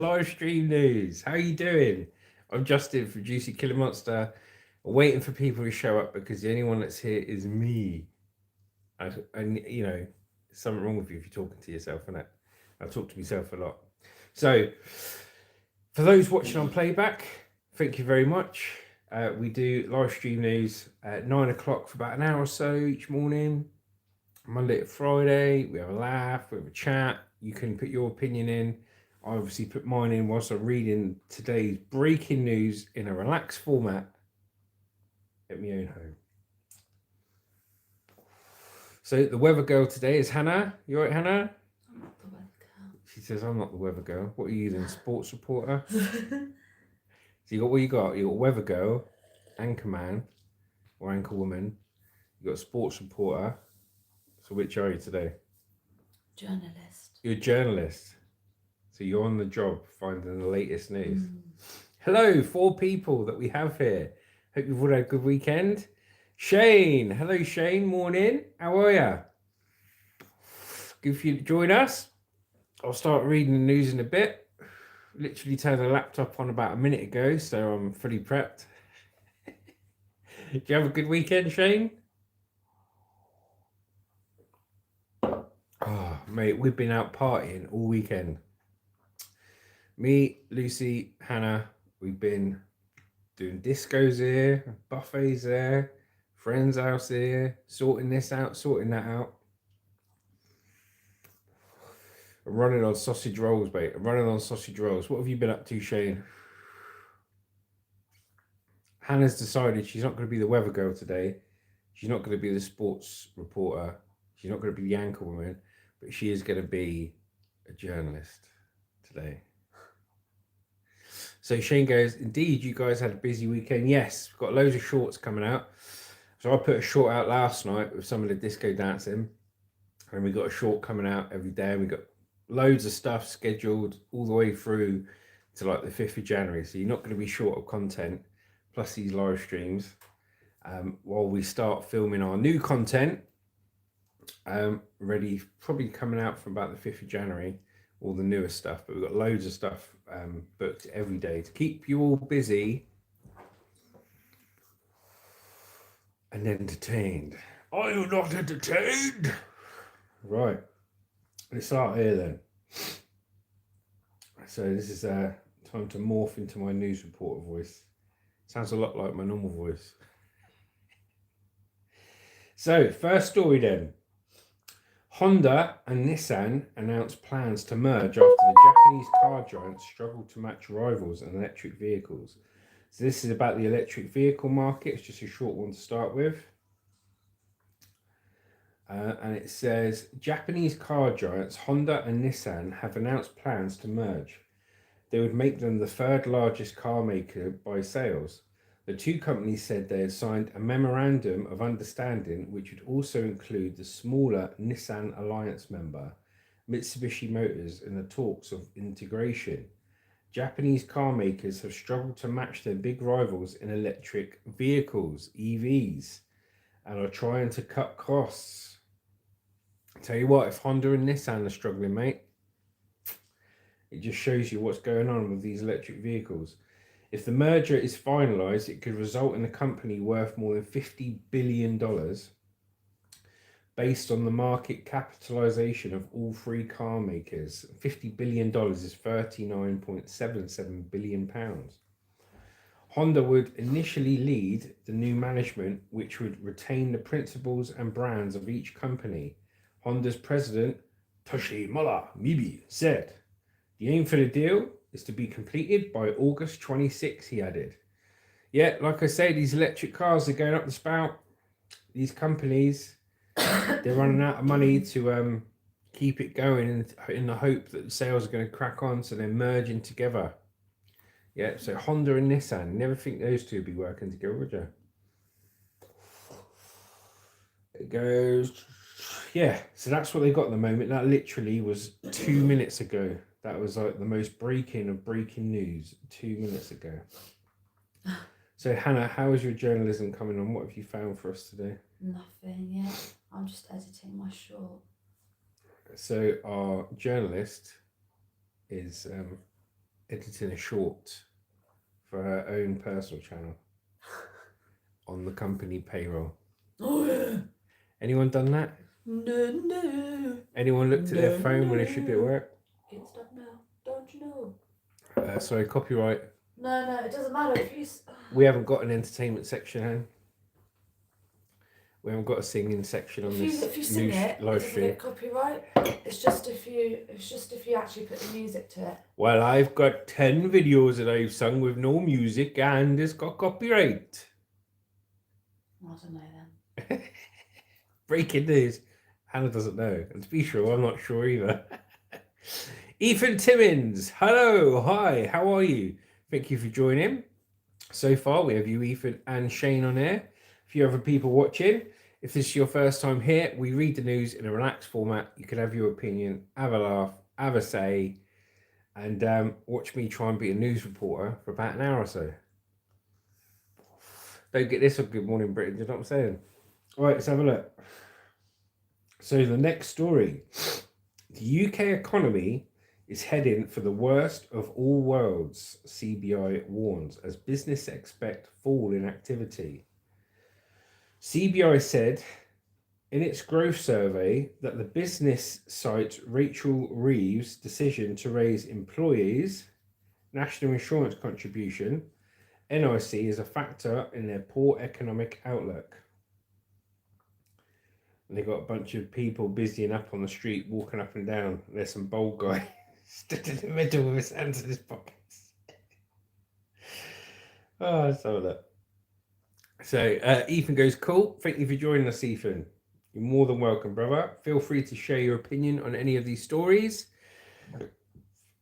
Livestream news. How you doing? I'm Justin from Juicy Killer Monster. Waiting for people to show up because the only one that's here is me. And there's something wrong with you if you're talking to yourself, innit? I talk to myself a lot. So, for those watching on playback, thank you very much. We do live stream news at 9 o'clock for about an hour or so each morning, Monday to Friday. We have a laugh, we have a chat. You can put your opinion in. I obviously put mine in whilst I'm reading today's breaking news in a relaxed format at my own home. So the weather girl today is Hannah. You all right, Hannah? I'm not the weather girl. She says, I'm not the weather girl. What are you then, sports reporter? So what you got? You got weather girl, anchor man, or anchor woman. You got sports reporter. So which are you today? Journalist. You're a journalist. So you're on the job finding the latest news. Hello, 4 people that we have here. Hope you've all had a good weekend. Shane. Hello, Shane. Morning. How are you? Good for you to join us. I'll start reading the news in a bit. Literally turned the laptop on about a minute ago, so I'm fully prepped. Did you have a good weekend, Shane? Oh, mate, we've been out partying all weekend. Me, Lucy, Hannah, we've been doing discos here, buffets there, friends' house here, sorting this out, sorting that out. I'm running on sausage rolls, mate. I'm running on sausage rolls. What have you been up to, Shane? Hannah's decided she's not going to be the weather girl today. She's not going to be the sports reporter. She's not going to be the anchor woman, but she is going to be a journalist today. So Shane goes, indeed, you guys had a busy weekend. Yes, we've got loads of shorts coming out. So I put a short out last night with some of the disco dancing. And we got a short coming out every day. And we got loads of stuff scheduled all the way through to like the 5th of January. So you're not going to be short of content, plus these live streams. While we start filming our new content, ready, probably coming out from about the 5th of January, all the newest stuff. But we've got loads of stuff booked every day to keep you all busy and entertained. Are you not entertained? Right. Let's start here then. So this is time to morph into my news reporter voice. Sounds a lot like my normal voice. So first story then. Honda and Nissan announced plans to merge after the Japanese car giants struggled to match rivals in electric vehicles. So this is about the electric vehicle market. It's just a short one to start with. And it says, Japanese car giants Honda and Nissan have announced plans to merge. They would make them the 3rd largest car maker by sales. The two companies said they had signed a memorandum of understanding which would also include the smaller Nissan Alliance member, Mitsubishi Motors, in the talks of integration. Japanese car makers have struggled to match their big rivals in electric vehicles, EVs, and are trying to cut costs. Tell you what, if Honda and Nissan are struggling, mate, it just shows you what's going on with these electric vehicles. If the merger is finalised, it could result in a company worth more than $50 billion based on the market capitalisation of all 3 car makers. $50 billion is £39.77 billion. Honda would initially lead the new management, which would retain the principles and brands of each company. Honda's president, Toshimura Mibe, said, the aim for the deal is to be completed by August 26, he added. Yeah, like I say, these electric cars are going up the spout. These companies, they're running out of money to keep it going in the hope that the sales are going to crack on, so they're merging together. Yeah, so Honda and Nissan, never think those two would be working together, would you? It goes, yeah, so that's what they got at the moment. That literally was 2 minutes ago. That was like the most breaking of breaking news 2 minutes ago. So Hannah, how is your journalism coming on? What have you found for us today? Nothing yet. I'm just editing my short. So our journalist is editing a short for her own personal channel on the company payroll. Anyone done that? No. Anyone looked at their phone when they should be at work? It's done now. Don't you know? Sorry, copyright. No, it doesn't matter if you. We haven't got an entertainment section, Anne. We haven't got a singing section on this If you sing new it, live it doesn't stream. get copyright. It's just if you actually put the music to it. Well, I've got 10 videos that I've sung with no music and it's got copyright. I don't know then. Breaking news. Hannah doesn't know. And to be sure, I'm not sure either. Ethan Timmins. Hello. Hi. How are you? Thank you for joining. So far, we have you, Ethan, and Shane on air. A few other people watching. If this is your first time here, we read the news in a relaxed format. You can have your opinion, have a laugh, have a say, and watch me try and be a news reporter for about an hour or so. Don't get this on Good Morning Britain, you know what I'm saying? All right, let's have a look. So the next story. The UK economy is heading for the worst of all worlds, CBI warns, as business expect fall in activity. CBI said in its growth survey that the business site Rachel Reeves' decision to raise employees' national insurance contribution, NIC, is a factor in their poor economic outlook. And they got a bunch of people busying up on the street, walking up and down. There's some bold guy stood in the middle with his hands in his pockets. Oh, let's have a look. So Ethan goes, cool. Thank you for joining us, Ethan. You're more than welcome, brother. Feel free to share your opinion on any of these stories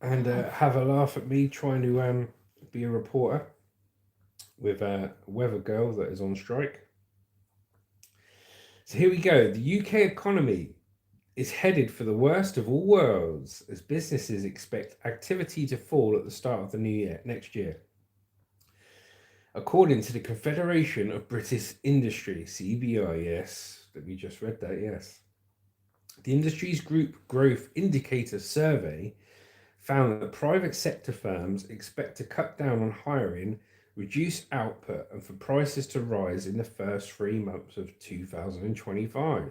and have a laugh at me trying to be a reporter with a weather girl that is on strike. So here we go. The UK economy is headed for the worst of all worlds as businesses expect activity to fall at the start of the new year, next year. According to the Confederation of British Industry, CBI, yes, that we just read that, yes. The industry's group growth indicator survey found that private sector firms expect to cut down on hiring, reduce output, and for prices to rise in the first 3 months of 2025.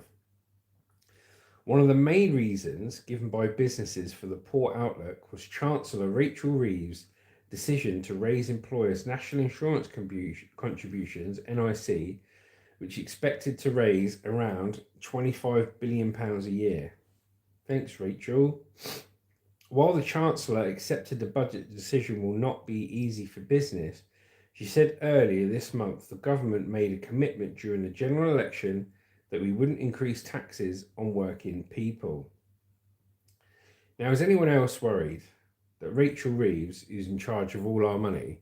One of the main reasons given by businesses for the poor outlook was Chancellor Rachel Reeves' decision to raise employers' national insurance contributions, NIC, which expected to raise around £25 billion a year. Thanks, Rachel. While the Chancellor accepted the budget decision will not be easy for business, she said earlier this month the government made a commitment during the general election that we wouldn't increase taxes on working people. Now, is anyone else worried that Rachel Reeves, who's in charge of all our money,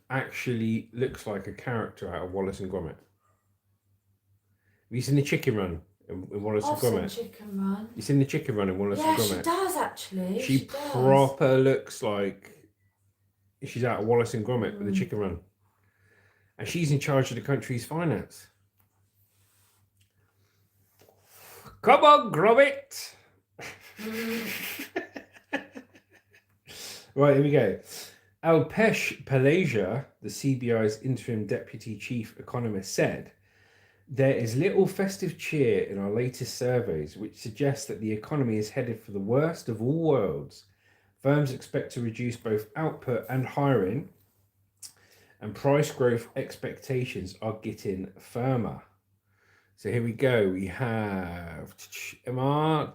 actually looks like a character out of Wallace and Gromit? Have you seen the Chicken Run in Wallace and Gromit? I've seen Chicken Run. You seen the Chicken Run in Wallace and Gromit? Yeah, she does actually. She proper looks like she's out of Wallace and Gromit with the Chicken Run. And she's in charge of the country's finance. Come on, Gromit! Right, here we go. Alpesh Palasia, the CBI's interim deputy chief economist, said, there is little festive cheer in our latest surveys, which suggests that the economy is headed for the worst of all worlds. Firms expect to reduce both output and hiring, and price growth expectations are getting firmer. So here we go. We have MR.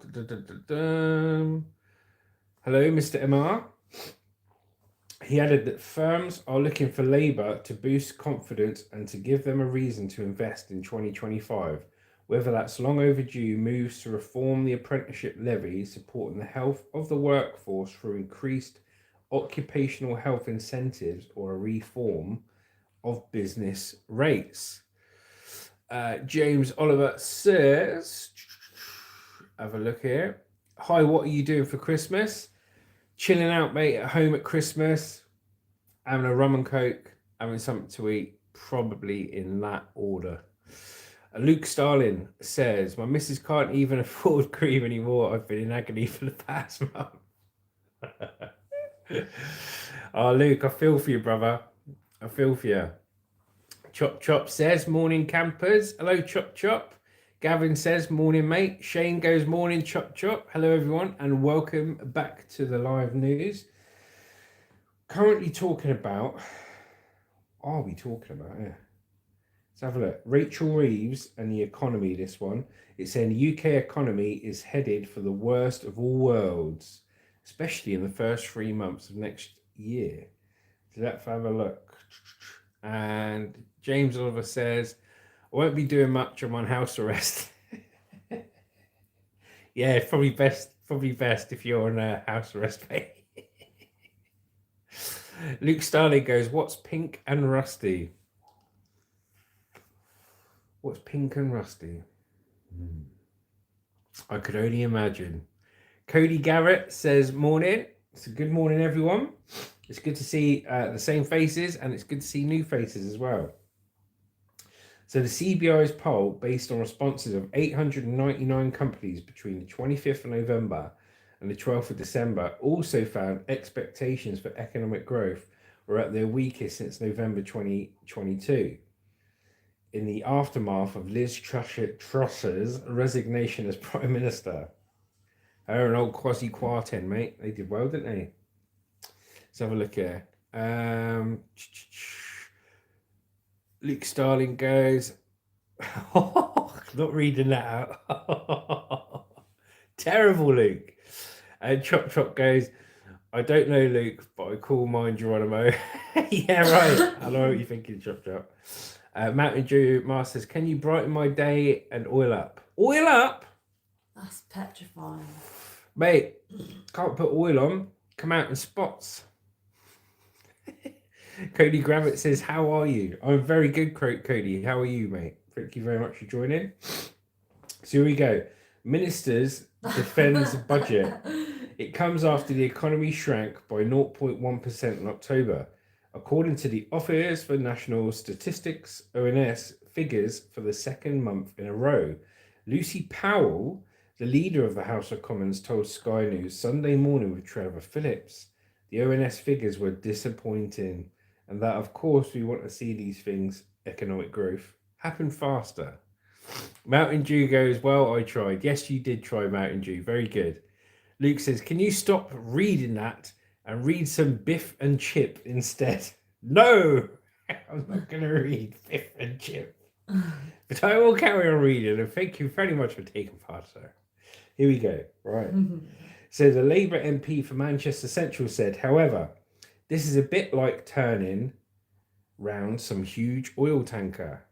Hello, Mr. MR. He added that firms are looking for labour to boost confidence and to give them a reason to invest in 2025, whether that's long overdue moves to reform the apprenticeship levy, supporting the health of the workforce through increased occupational health incentives, or a reform of business rates. James Oliver says, have a look here. Hi, what are you doing for Christmas? Chilling out, mate, at home at Christmas, having a rum and coke, having something to eat, probably in that order. Luke Starlin says, my missus can't even afford cream anymore. I've been in agony for the past month. Oh, Luke, I feel for you, brother. I feel for you. Chop Chop says, morning campers. Hello, Chop Chop. Gavin says, morning, mate. Shane goes, morning, Chop Chop. Hello, everyone, and welcome back to the live news. Currently talking about, what are we talking about here? Let's have a look. Rachel Reeves and the economy, this one. It's saying the UK economy is headed for the worst of all worlds, especially in the first 3 months of next year. So let's have a look. And James Oliver says, I won't be doing much. I'm on house arrest. Yeah, it's probably best if you're on a house arrest, mate. Luke Starling goes, what's pink and rusty? What's pink and rusty? I could only imagine. Cody Garrett says, morning. It's a good morning, everyone. It's good to see the same faces, and it's good to see new faces as well. So the CBI's poll, based on responses of 899 companies between the 25th of November and the 12th of December, also found expectations for economic growth were at their weakest since November 2022. In the aftermath of Liz Truss's resignation as Prime Minister. Her and old Kwasi Kwarteng, mate. They did well, didn't they? Let's have a look here. Luke Starling goes, not reading that out. Terrible, Luke. And Chop Chop goes, I don't know, Luke, but I call mine Geronimo. Yeah, right. I know what you're thinking, Chop Chop. Mountain Dew Masters, can you brighten my day and oil up? Oil up? That's petrifying. Mate, can't put oil on. Come out in spots. Cody Gravett says, how are you? I'm very good, Cody. How are you, mate? Thank you very much for joining. So here we go. Ministers defends budget. It comes after the economy shrank by 0.1% in October. According to the Office for National Statistics, ONS, figures for the second month in a row. Lucy Powell, the leader of the House of Commons, told Sky News Sunday morning with Trevor Phillips the ONS figures were disappointing, and that, of course, we want to see these things, economic growth, happen faster. Mountain Dew goes, well, I tried. Yes, you did try, Mountain Dew. Very good. Luke says, can you stop reading that and read some Biff and Chip instead? No, I'm not going to read Biff and Chip. But I will carry on reading, and thank you very much for taking part, sir. Here we go. Right. So the Labour MP for Manchester Central said, however, this is a bit like turning round some huge oil tanker.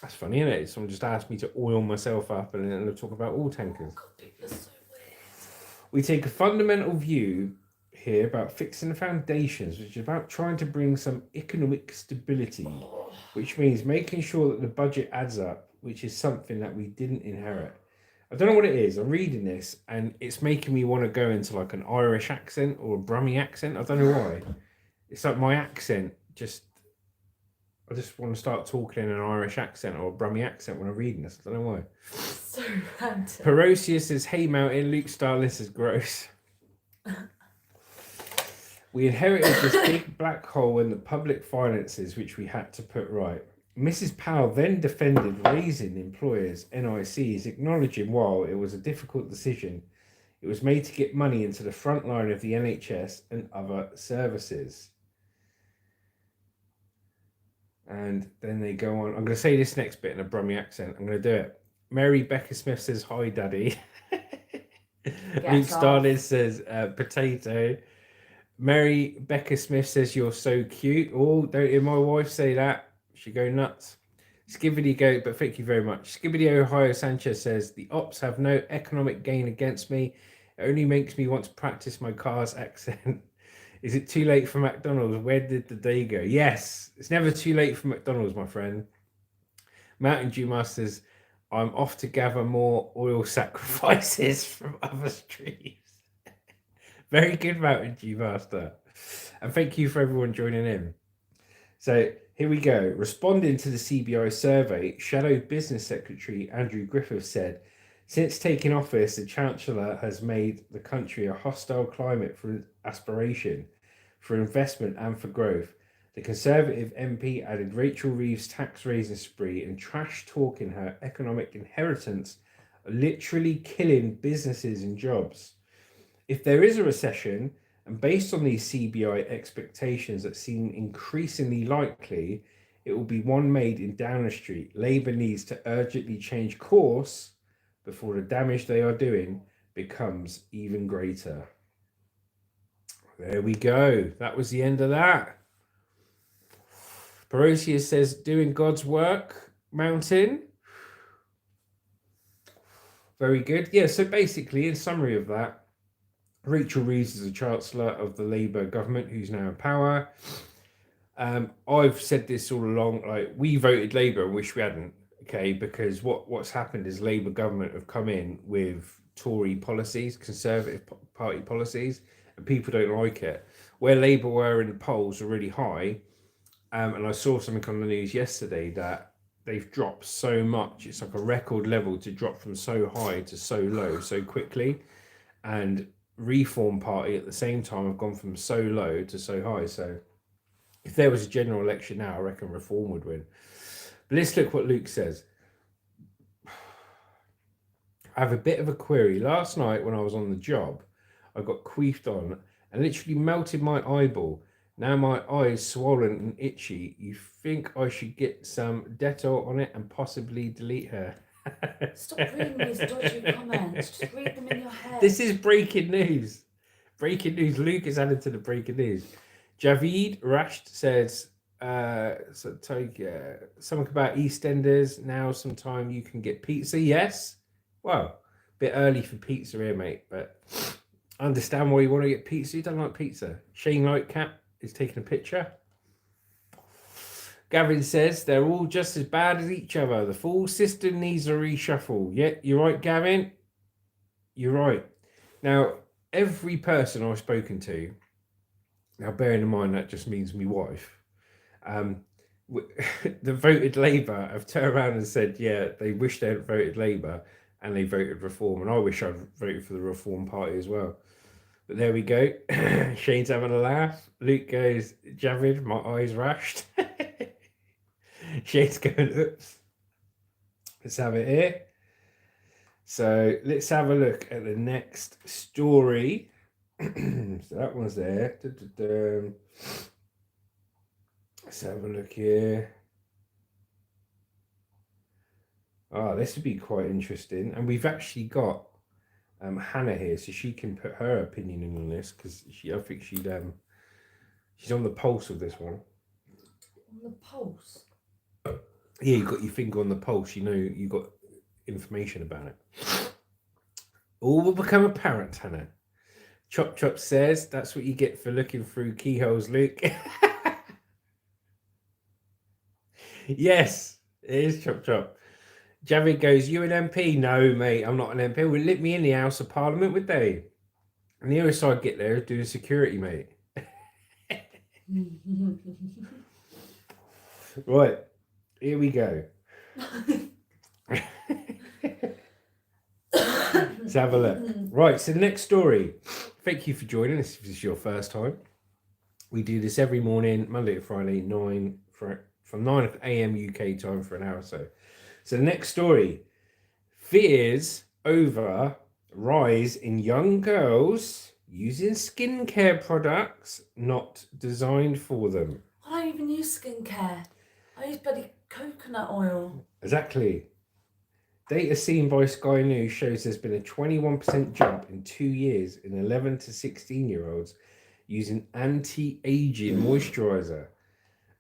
That's funny, isn't it? Someone just asked me to oil myself up and then they'll talk about oil tankers. God, people are so weird. We take a fundamental view here about fixing the foundations, which is about trying to bring some economic stability, which means making sure that the budget adds up, which is something that we didn't inherit. I don't know what it is. I'm reading this and it's making me want to go into like an Irish accent or a Brummie accent. I don't know why. It's like my accent I just want to start talking in an Irish accent or a Brummie accent when I'm reading this. I don't know why. So random. Perosia says, hey, Mountain. Luke Starless is gross. We inherited this big black hole in the public finances, which we had to put right. Mrs. Powell then defended raising employers' NICs, acknowledging while it was a difficult decision, it was made to get money into the front line of the NHS and other services. And then they go on. I'm going to say this next bit in a Brummie accent. I'm going to do it. Mary Becker Smith says, hi, Daddy. Luke Starlin says, potato. Mary Becker Smith says, you're so cute. Oh, don't hear my wife say that. She go nuts. Skibbity go, but thank you very much. Skibbity Ohio Sanchez says, the ops have no economic gain against me. It only makes me want to practice my car's accent. Is it too late for McDonald's? Where did the day go? Yes, it's never too late for McDonald's, my friend. Mountain Dew Masters, I'm off to gather more oil sacrifices from other streams. Very good, Mountain Dew Master. And thank you for everyone joining in. So here we go. Responding to the CBI survey, Shadow Business Secretary Andrew Griffith said, since taking office, the Chancellor has made the country a hostile climate for aspiration. for investment and for growth. The Conservative MP added Rachel Reeves' tax raising spree and trash talking her economic inheritance are literally killing businesses and jobs. If there is a recession, and based on these CBI expectations that seem increasingly likely, it will be one made in Downing Street. Labour needs to urgently change course before the damage they are doing becomes even greater. There we go. That was the end of that. Perosia says, doing God's work, Mountain. Very good. Yeah, so basically, in summary of that, Rachel Reeves is the Chancellor of the Labour government who's now in power. I've said this all along, like, we voted Labour and wish we hadn't, okay, because what's happened is Labour government have come in with Tory policies, Conservative Party policies, and people don't like it. Where Labour were in the polls are really high, and I saw something on the news yesterday that they've dropped so much. It's like a record level to drop from so high to so low so quickly. And Reform Party at the same time have gone from so low to so high. So if there was a general election now, I reckon Reform would win. But let's look what Luke says. I have a bit of a query. Last night when I was on the job, I got queefed on and literally melted my eyeball. Now my eye's swollen and itchy. You think I should get some Dettol on it and possibly delete her? Stop reading these dodgy comments. Just read them in your head. This is breaking news. Breaking news. Luke is added to the breaking news. Javid Rasht says, something about EastEnders. Now sometime you can get pizza. Yes. Well, a bit early for pizza here, mate. But I understand why you want to get pizza. You don't like pizza. Shane Lightcap is taking a picture. Gavin says they're all just as bad as each other. The full system needs a reshuffle. Yeah, you're right, Gavin. You're right. Now, every person I've spoken to, now bearing in mind that just means my wife, the voted Labour have turned around and said, yeah, they wish they had voted Labour and they voted Reform. And I wish I'd voted for the Reform Party as well. But there we go. Shane's having a laugh. Luke goes, Javid, my eyes rashed. Shane's going, oops. Let's have it here. So let's have a look at the next story. So that one's there. Let's have a look here. Oh, this would be quite interesting. And we've actually got Hannah here, so she can put her opinion in on this, because I think she's on the pulse of this one. On the pulse? Yeah, you got your finger on the pulse. You know, you got information about it. All will become apparent, Hannah. Chop Chop says that's what you get for looking through keyholes, Luke. Yes, it is Chop Chop. Javid goes, you an MP? No, mate, I'm not an MP. Well, let me in the House of Parliament, would they? And the nearest I'd get there is doing security, mate. Right, here we go. Let's have a look. Right, so the next story. Thank you for joining us if this is your first time. We do this every morning, Monday to Friday, from 9 a.m. UK time for an hour or so. So the next story, fears over rise in young girls using skincare products not designed for them. I don't even use skincare. I use bloody coconut oil. Exactly. Data seen by Sky News shows there's been a 21% jump in 2 years in 11 to 16-year-olds using anti-aging moisturizer,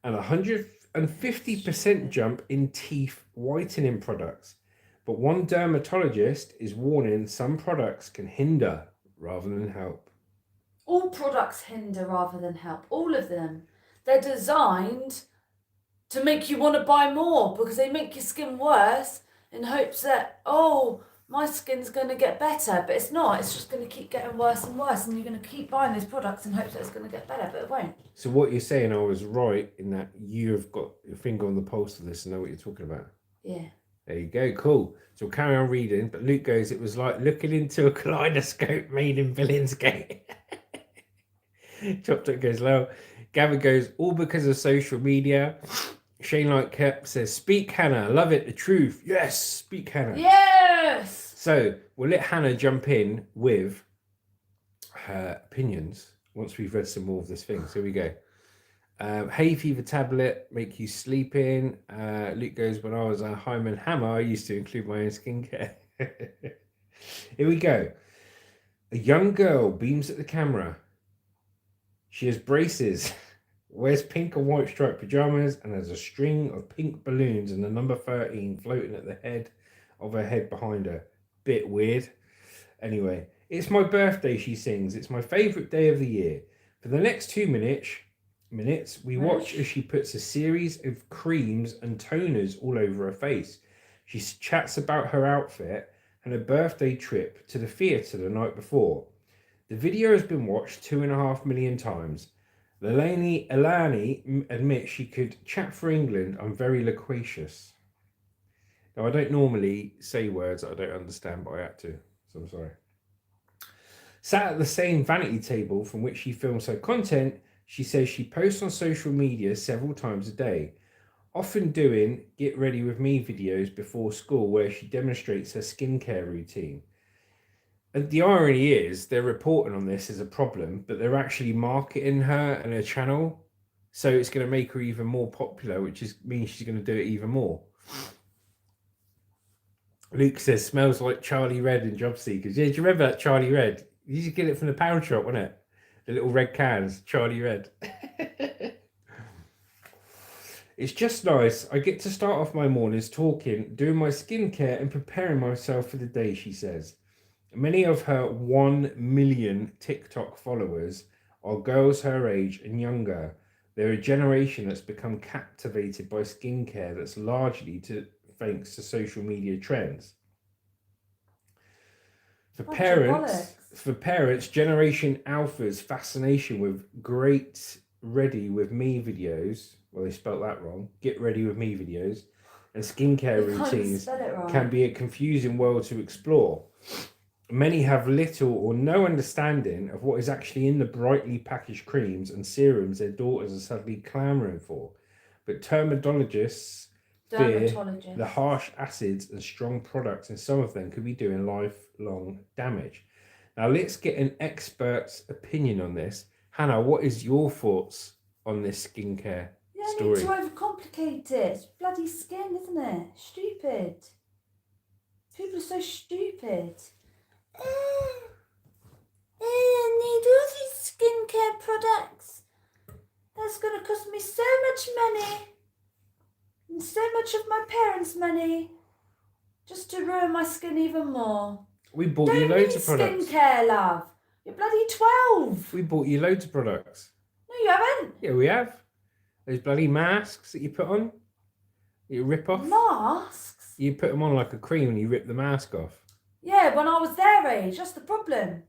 and 150% jump in teeth whitening products. But one dermatologist is warning some products can hinder rather than help. All products hinder rather than help. All of them. They're designed to make you want to buy more because they make your skin worse in hopes that, oh, my skin's going to get better. But it's not. It's just going to keep getting worse and worse. And you're going to keep buying these products in hopes that it's going to get better, but it won't. So what you're saying, I was right in that you've got your finger on the pulse of this and know what you're talking about. Yeah. There you go. Cool. So we'll carry on reading. But Luke goes, it was like looking into a kaleidoscope made in Billingsgate. Chop Chop goes low. Gavin goes, all because of social media. Shane Lightcap says, speak Hannah, love it, the truth. Yes, speak Hannah. Yes. So we'll let Hannah jump in with her opinions once we've read some more of this thing. So here we go. Hay fever tablet, make you sleep in. Luke goes, when I was a Hyman Hammer, I used to include my own skincare. Here we go. A young girl beams at the camera. She has braces, wears pink and white striped pajamas, and has a string of pink balloons and the number 13 floating at the head of her head behind her. Bit weird. Anyway, it's my birthday, she sings. It's my favourite day of the year. For the next 2 minutes, we watch as she puts a series of creams and toners all over her face. She chats about her outfit and a birthday trip to the theatre the night before. The video has been watched 2.5 million times. Elani admits she could chat for England. I'm very loquacious. Now, I don't normally say words that I don't understand, but I had to, so I'm sorry. Sat at the same vanity table from which she films her content, she says she posts on social media several times a day, often doing get ready with me videos before school where she demonstrates her skincare routine. And the irony is they're reporting on this as a problem, but they're actually marketing her and her channel. So it's going to make her even more popular, which means she's going to do it even more. Luke says, smells like Charlie Red in Job Seekers. Yeah, do you remember that Charlie Red? You used to get it from the pound shop, wasn't it? The little red cans, Charlie Red. It's just nice. I get to start off my mornings talking, doing my skincare and preparing myself for the day, she says. Many of her 1 million TikTok followers are girls her age and younger. They're a generation that's become captivated by skincare that's largely thanks to social media trends. For parents, Generation Alpha's fascination with Get Ready With Me videos, well, they spelt that wrong, Get Ready With Me videos, and skincare routines can be a confusing world to explore. Many have little or no understanding of what is actually in the brightly packaged creams and serums their daughters are suddenly clamoring for. But dermatologists fear the harsh acids and strong products in some of them could be doing lifelong damage. Now let's get an expert's opinion on this. Hannah, what is your thoughts on this skincare story? Yeah, need to overcomplicate it. It's bloody skin, isn't it? Stupid. People are so stupid. I need all these skincare products. That's going to cost me so much money. And so much of my parents' money. Just to ruin my skin even more. We bought you loads of products. Skincare, love. You're bloody 12. We bought you loads of products. No, you haven't. Yeah, we have. Those bloody masks that you put on. You rip off. Masks? You put them on like a cream and you rip the mask off. Yeah, when I was their age. That's the problem.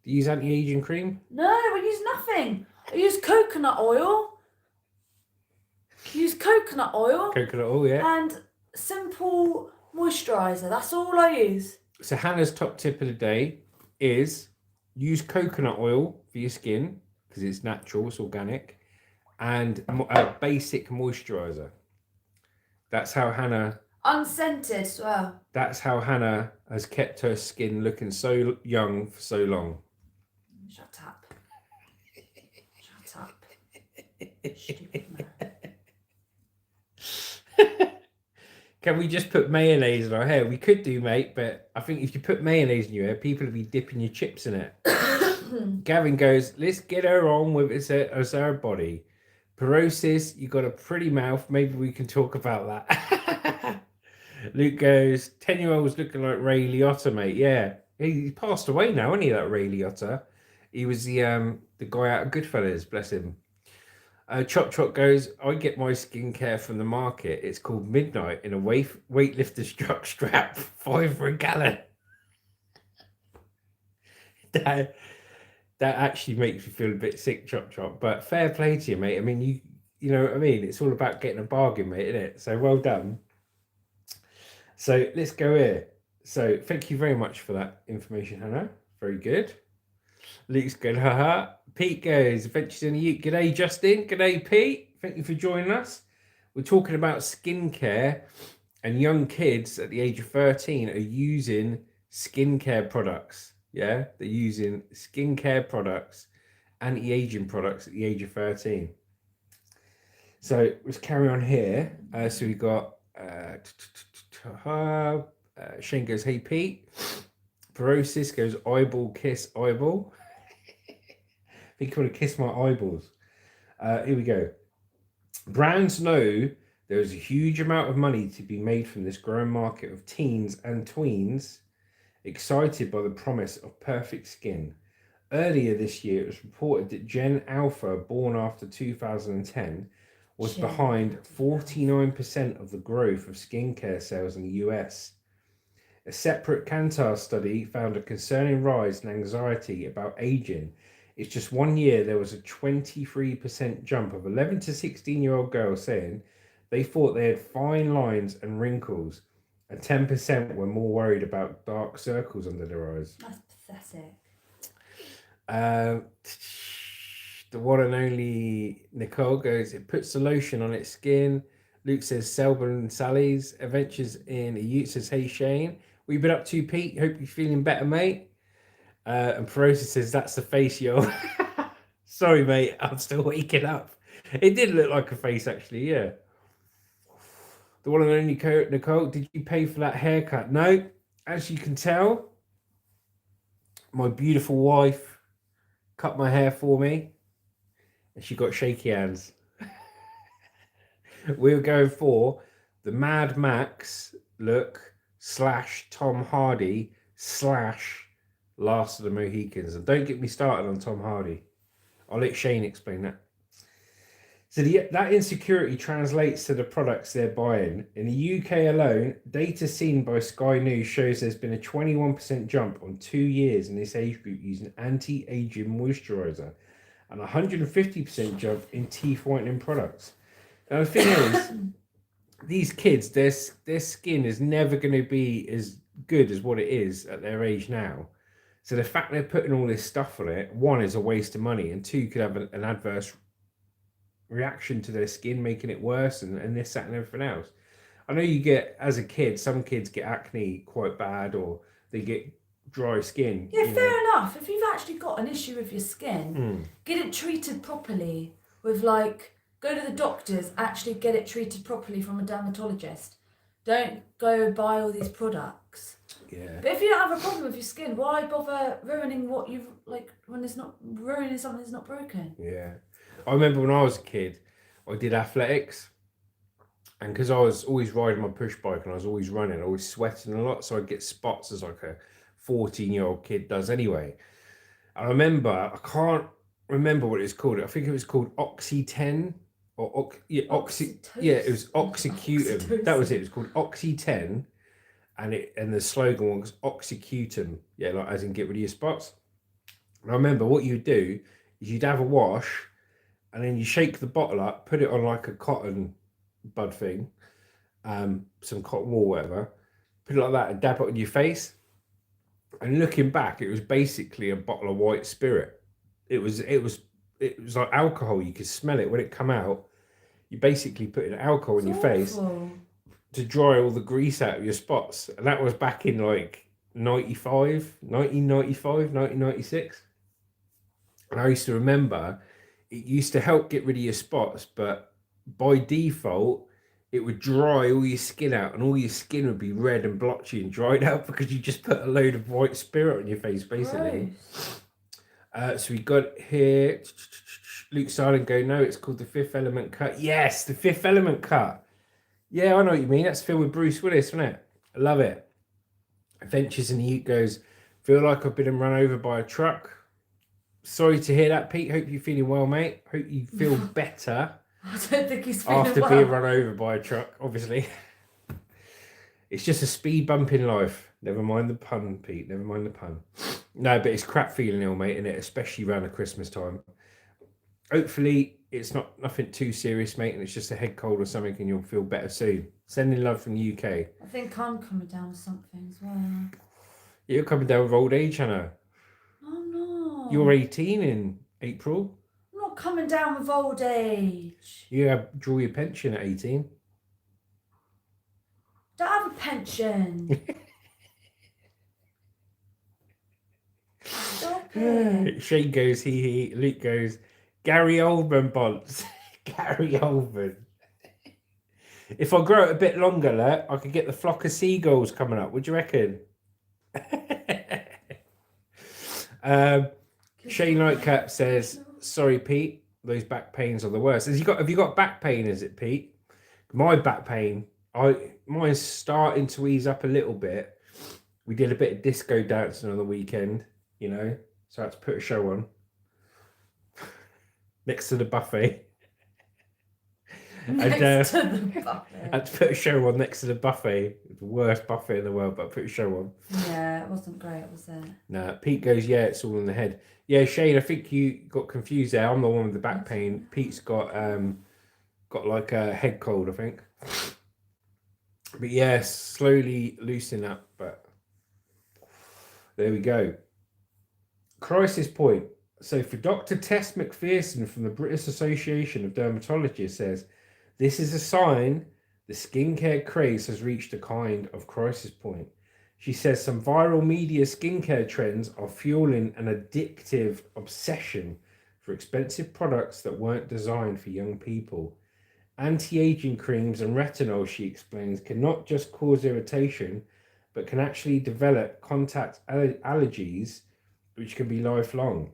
Do you use anti-aging cream? No, I use nothing. I use coconut oil. Coconut oil, yeah. And simple moisturiser. That's all I use. So Hannah's top tip of the day is use coconut oil for your skin because it's natural, it's organic, and a basic moisturiser. That's how Hannah... Unscented as well. That's how Hannah has kept her skin looking so young for so long. Shut up. Shut up. Stupid man. Can we just put mayonnaise in our hair? We could do, mate, but I think if you put mayonnaise in your hair, people will be dipping your chips in it. Gavin goes, let's get her on with it as her body. Porosis, you got a pretty mouth. Maybe we can talk about that. Luke goes, 10-year-old's looking like Ray Liotta, mate. Yeah, he passed away now, isn't he, that Ray Liotta? He was the guy out of Goodfellas, bless him. Chop Chop goes, I get my skincare from the market. It's called Midnight in a weightlifter strap, 5 for a gallon. That actually makes me feel a bit sick, Chop Chop. But fair play to you, mate. I mean, you know what I mean? It's all about getting a bargain, mate, isn't it? So well done. So let's go here. So thank you very much for that information, Hannah. Very good. Luke's going, haha. Pete goes, Adventures in the Ute. G'day, Justin. G'day, Pete. Thank you for joining us. We're talking about skincare, and young kids at the age of 13 are using skincare products. Yeah, they're using skincare products, anti-aging products at the age of 13. So let's carry on here. So we got Shane goes, hey Pete. Porosis goes, eyeball kiss eyeball. I think you want to kiss my eyeballs. Here we go. Brands know there is a huge amount of money to be made from this growing market of teens and tweens excited by the promise of perfect skin. Earlier this year, it was reported that Gen Alpha, born after 2010, was behind 49% of the growth of skincare sales in the US. A separate Kantar study found a concerning rise in anxiety about aging. It's just 1 year there was a 23% jump of 11 to 16-year-old girls saying they thought they had fine lines and wrinkles, and 10% were more worried about dark circles under their eyes. That's pathetic. The one and only Nicole goes, it puts the lotion on its skin. Luke says, Selborne and Sally's Adventures in a Ute says, hey Shane. What you been up to, Pete? Hope you're feeling better, mate. And Perosa says, that's the face, yo. Sorry, mate. I'm still waking up. It did look like a face, actually, yeah. The one and only Nicole, did you pay for that haircut? No. As you can tell, my beautiful wife cut my hair for me. And she got shaky hands. We were going for the Mad Max look / Tom Hardy / Last of the Mohicans. And don't get me started on Tom Hardy. I'll let Shane explain that. So that insecurity translates to the products they're buying. In the UK alone, data seen by Sky News shows there's been a 21% jump on 2 years in this age group using anti-aging moisturizer, and a 150% jump in teeth whitening products. Now the thing is, these kids, their skin is never going to be as good as what it is at their age now. So the fact they're putting all this stuff on it, one, is a waste of money, and two, could have an adverse reaction to their skin, making it worse, and this, that, and everything else. I know you get, as a kid, some kids get acne quite bad, or they get dry skin. Yeah, fair enough. If you've actually got an issue with your skin, get it treated properly with, like, go to the doctors, actually get it treated properly from a dermatologist. Don't go buy all these products. Yeah. But if you don't have a problem with your skin, why bother ruining what you've, like, when it's not, ruining something that's not broken? Yeah. I remember when I was a kid, I did athletics. And because I was always riding my push bike and I was always running, I was sweating a lot. So I'd get spots as like a 14-year-old kid does anyway. I remember, I can't remember what it was called. I think it was called Oxy 10 or it was Oxycutum. That was it. It was called Oxy 10, and the slogan was Oxycutum. Yeah, like as in get rid of your spots. And I remember what you'd do is you'd have a wash, and then you shake the bottle up, put it on like a cotton bud thing, some cotton wool, whatever. Put it like that and dab it on your face. And looking back, it was basically a bottle of white spirit. It was like alcohol. You could smell it when it come out. You basically put an alcohol in your face to dry all the grease out of your spots. And that was back in like 1996. And I used to remember it used to help get rid of your spots, but by default, it would dry all your skin out, and all your skin would be red and blotchy and dried out because you just put a load of white spirit on your face, basically. So we got here, Luke Silent go, no, it's called the Fifth Element Cut. Yes, the Fifth Element Cut. Yeah, I know what you mean. That's filmed with Bruce Willis, isn't it? I love it. Adventures in the Ute goes, feel like I've been run over by a truck. Sorry to hear that, Pete. Hope you're feeling well, mate. Hope you feel better. I don't think he's feeling after well. being run over by a truck, obviously. It's just a speed bump in life. Never mind the pun, Pete. Never mind the pun. No, but it's crap feeling ill, mate, isn't it? Especially around the Christmas time. Hopefully, it's nothing too serious, mate, and it's just a head cold or something, and you'll feel better soon. Sending love from the UK. I think I'm coming down with something as well. You're coming down with old age, Hannah. Oh no. You're 18 in April. I'm not coming down with old age. You draw your pension at 18. Don't have a pension. Stop it. Shane goes, he. Luke goes, Gary Oldman bonds. Gary Oldman. If I grow it a bit longer, I could get the flock of seagulls coming up. What do you reckon? Shane Nightcap says, sorry, Pete. Those back pains are the worst. Have you got back pain, is it, Pete? My back pain, mine's starting to ease up a little bit. We did a bit of disco dancing on the weekend, you know, so I had to put a show on next to the buffet. Next to the buffet. I had to put a show on next to the buffet. The worst buffet in the world, but I put a show on. Yeah, it wasn't great, was it? Nah, Pete goes, yeah, it's all in the head. Yeah, Shane, I think you got confused there. I'm the one with the back pain. Pete's got like a head cold, I think. But yeah, slowly loosening up, but there we go. Crisis point. So for Dr. Tess McPherson from the British Association of Dermatologists says, this is a sign the skincare craze has reached a kind of crisis point. She says some viral media skincare trends are fueling an addictive obsession for expensive products that weren't designed for young people. Anti-aging creams and retinol, she explains, can not just cause irritation, but can actually develop contact allergies, which can be lifelong.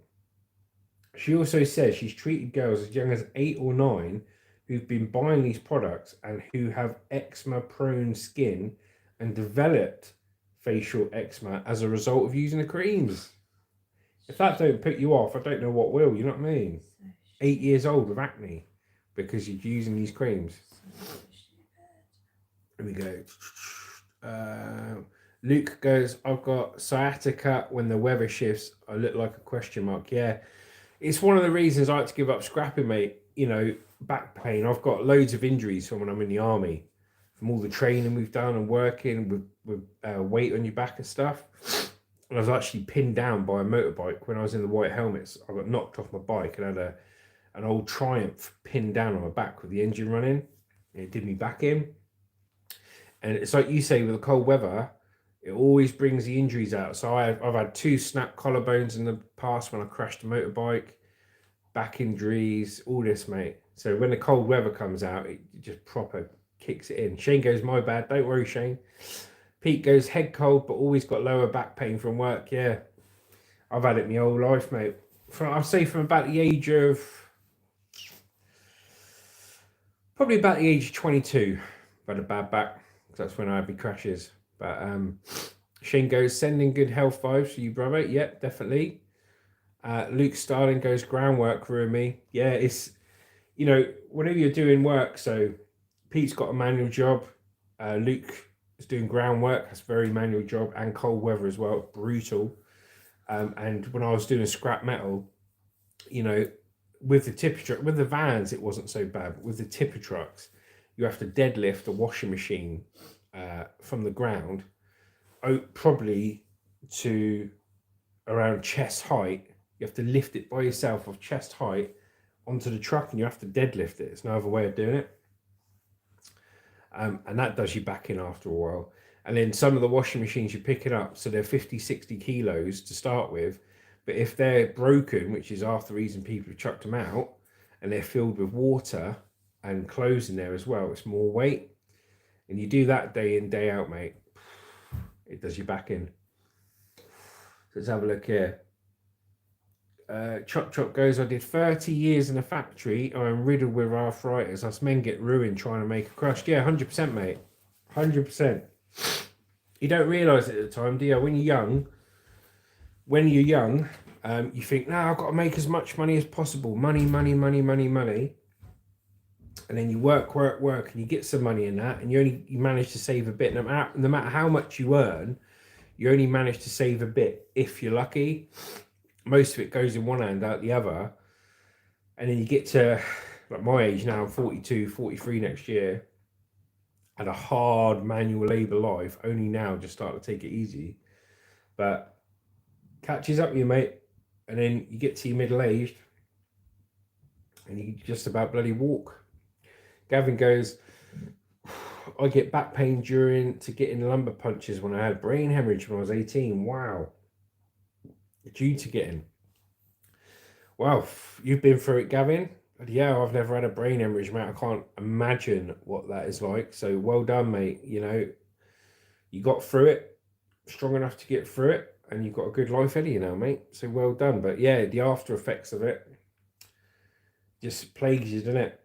She also says she's treated girls as young as 8 or 9 who've been buying these products and who have eczema-prone skin and developed facial eczema as a result of using the creams. If that don't put you off, I don't know what will, you know what I mean? 8 years old with acne because you're using these creams. Here we go. Luke goes, I've got sciatica when the weather shifts. I look like a question mark. Yeah, it's one of the reasons I like to give up scrapping, mate. You know, back pain. I've got loads of injuries from when I'm in the army, from all the training we've done and working with weight on your back and stuff. And I was actually pinned down by a motorbike when I was in the white helmets. I got knocked off my bike and had an old Triumph pinned down on my back with the engine running. And it did me back in. And it's like you say, with the cold weather, it always brings the injuries out. So I've had 2 snapped collarbones in the past when I crashed a motorbike, back injuries, all this, mate. So when the cold weather comes out, it just proper kicks it in. Shane goes, my bad. Don't worry, Shane. Pete goes, head cold, but always got lower back pain from work. Yeah, I've had it my whole life, mate. I'll say from about the age of, probably about the age of 22, I've had a bad back. That's when I had my crashes. But Shane goes, sending good health vibes for you, brother. Yep, definitely. Luke Starling goes, groundwork ruined me. Yeah, it's, you know, whenever you're doing work, so Pete's got a manual job. Luke is doing groundwork. That's a very manual job, and cold weather as well. Brutal. And when I was doing scrap metal, you know, with the tipper truck, with the vans, it wasn't so bad. But with the tipper trucks, you have to deadlift a washing machine from the ground, probably to around chest height. You have to lift it by yourself off chest height onto the truck, and you have to deadlift it. There's no other way of doing it. And that does you back in after a while. And then some of the washing machines you're picking up, so they're 50, 60 kilos to start with. But if they're broken, which is half the reason people have chucked them out, and they're filled with water and clothes in there as well, it's more weight. And you do that day in, day out, mate. It does you back in. So let's have a look here. Chop goes, I did 30 years in a factory. I'm riddled with arthritis. Us men get ruined trying to make a crust. Yeah, 100%, mate. 100%. You don't realise it at the time, do you? When you're young, you think, no, I've got to make as much money as possible. Money. And then you work, and you get some money in that, and you manage to save a bit. No matter how much you earn, you only manage to save a bit if you're lucky. Most of it goes in one hand, out the other. And then you get to, like my age now, I'm 42, 43 next year. Had a hard manual labour life, only now just start to take it easy. But catches up with you, mate. and then you get to your middle aged, and you just about bloody walk. Gavin goes, I get back pain to getting lumbar punches when I had brain hemorrhage when I was 18. Wow. Due to getting. Wow, you've been through it, Gavin. Yeah, I've never had a brain hemorrhage, mate. I can't imagine what that is like. So well done, mate. You know, you got through it, strong enough to get through it, and you've got a good life ahead of you now, mate. So well done. But yeah, the after effects of it just plagues you, doesn't it?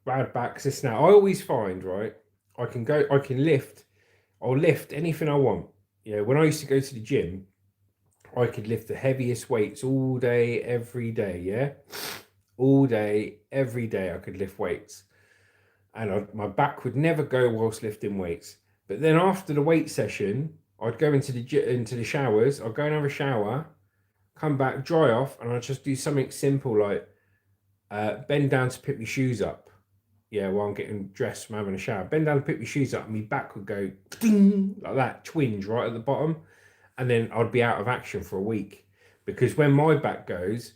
Bad backs. This now, I always find, right, I can lift, I'll lift anything I want. Yeah, when I used to go to the gym, I could lift the heaviest weights all day, every day. Yeah, all day, every day I could lift weights, and my back would never go whilst lifting weights. But then after the weight session, I'd go into the showers. I'd go and have a shower, come back, dry off, and I'd just do something simple like bend down to pick my shoes up. Yeah, while I'm getting dressed from having a shower, bend down to pick my shoes up, and my back would go ding, like that, twinge right at the bottom, and then I'd be out of action for a week. Because when my back goes,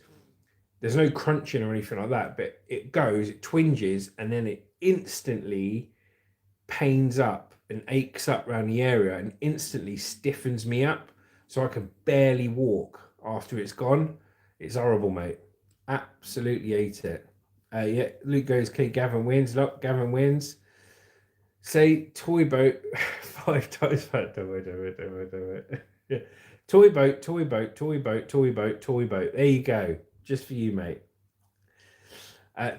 there's no crunching or anything like that, but it goes, it twinges, and then it instantly pains up and aches up around the area and instantly stiffens me up, so I can barely walk after it's gone. It's horrible, mate. Absolutely hate it. Yeah, Luke goes, okay, Gavin wins. Look, Gavin wins. Say toy boat 5 times. Do it. Yeah. Toy boat, toy boat, toy boat, toy boat, toy boat. There you go. Just for you, mate.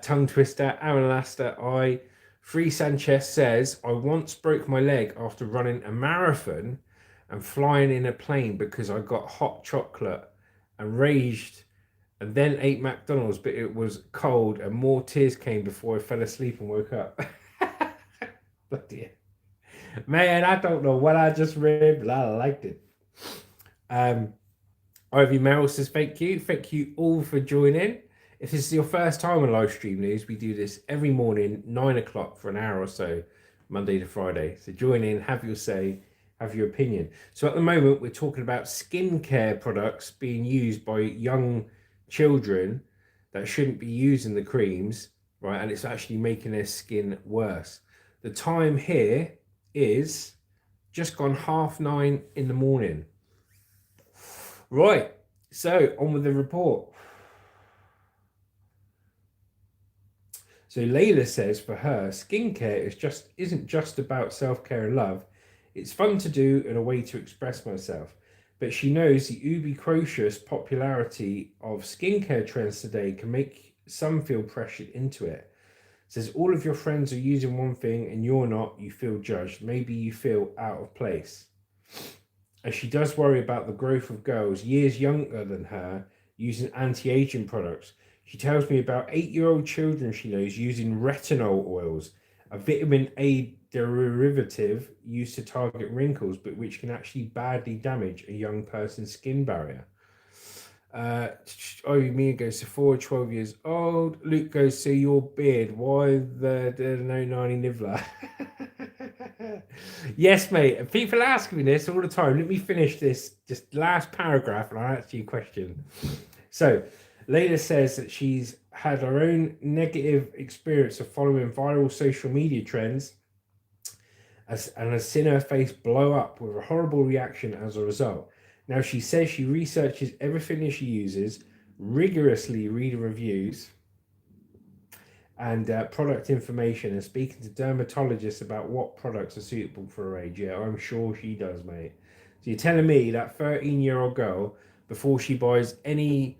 Tongue twister, Aaron Laster, Free Sanchez says, I once broke my leg after running a marathon and flying in a plane because I got hot chocolate and raged and then ate McDonald's, but it was cold and more tears came before I fell asleep and woke up. Bloody hell. Man, I don't know what I just read, but I liked it. Ivy Merrill says, thank you. Thank you all for joining. If this is your first time on Livestream News, we do this every morning, 9 o'clock for an hour or so, Monday to Friday. So join in, have your say, have your opinion. So at the moment, we're talking about skincare products being used by young children that shouldn't be using the creams, right? And it's actually making their skin worse. The time here is just gone 9:30 in the morning. Right, so on with the report. So Layla says for her, skincare isn't just about self-care and love. It's fun to do and a way to express myself. But she knows the ubiquitous popularity of skincare trends today can make some feel pressured into it. Says all of your friends are using one thing and you're not, you feel judged. Maybe you feel out of place. And she does worry about the growth of girls years younger than her using anti-aging products. She tells me about 8-year-old children she knows using retinol oils, a vitamin A derivative used to target wrinkles, but which can actually badly damage a young person's skin barrier. Mia goes, Sephora, 12 years old. Luke goes, see your beard. Why the no 90 nibbler? Yes, mate. People ask me this all the time. Let me finish this just last paragraph and I'll answer your question. So, Layla says that she's had her own negative experience of following viral social media trends and has seen her face blow up with a horrible reaction as a result. Now, she says she researches everything that she uses, rigorously read reviews and product information and speaking to dermatologists about what products are suitable for her age. Yeah, I'm sure she does, mate. So you're telling me that 13-year-old girl, before she buys any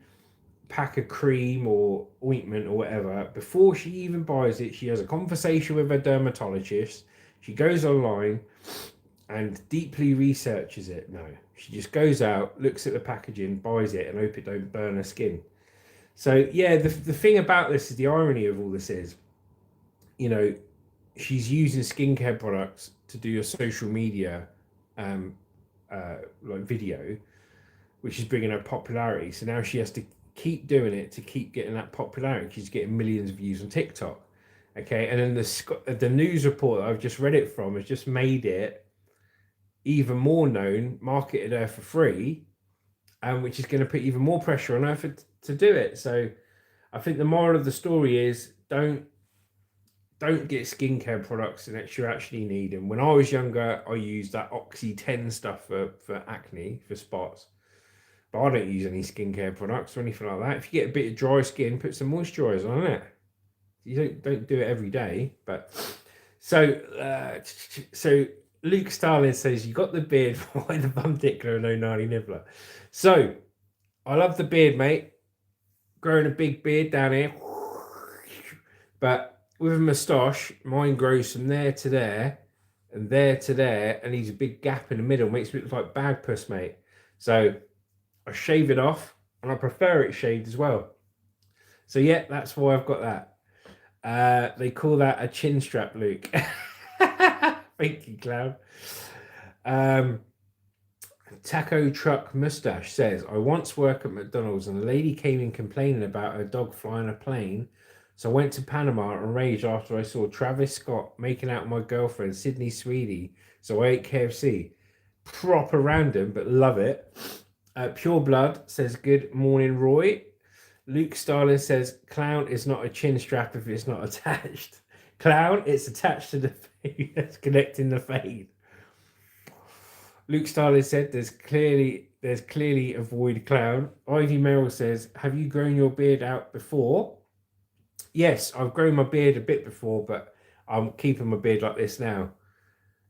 pack of cream or ointment or whatever, before she even buys it, she has a conversation with her dermatologist. She goes online and deeply researches it. No, she just goes out, looks at the packaging, buys it, and hope it don't burn her skin. So yeah, the thing about this is the irony of all this is, you know, she's using skincare products to do a social media like video, which is bringing her popularity. So now she has to keep doing it to keep getting that popularity. She's getting millions of views on TikTok. Okay, and then the news report that I've just read it from has just made it even more known, marketed her for free, which is going to put even more pressure on her to do it. So I think the moral of the story is don't get skincare products unless you actually need them. When I was younger, I used that Oxy 10 stuff for acne, for spots. But I don't use any skincare products or anything like that. If you get a bit of dry skin, put some moisturizer on it. You don't do it every day, but so Luke Starlin says you got the beard why the bum dickler and no gnarly nibbler. So I love the beard, mate. Growing a big beard down here, but with a moustache, mine grows from there to there, and there to there, and leaves a big gap in the middle. Makes me look like bag puss, mate. So I shave it off, and I prefer it shaved as well. So yeah, that's why I've got that. They call that a chin strap, Luke. Thank you, clown. Taco Truck Mustache says, I once worked at McDonald's and a lady came in complaining about her dog flying a plane. So I went to Panama and raged after I saw Travis Scott making out with my girlfriend, Sydney Sweetie. So I ate KFC. Proper random, but love it. Pure Blood says, good morning, Roy. Luke Starlin says, clown is not a chin strap if it's not attached. Clown, it's attached to the fade. That's connecting the fade. Luke Starlin said, there's clearly a void, clown. Ivy Merrill says, have you grown your beard out before? Yes, I've grown my beard a bit before, but I'm keeping my beard like this now.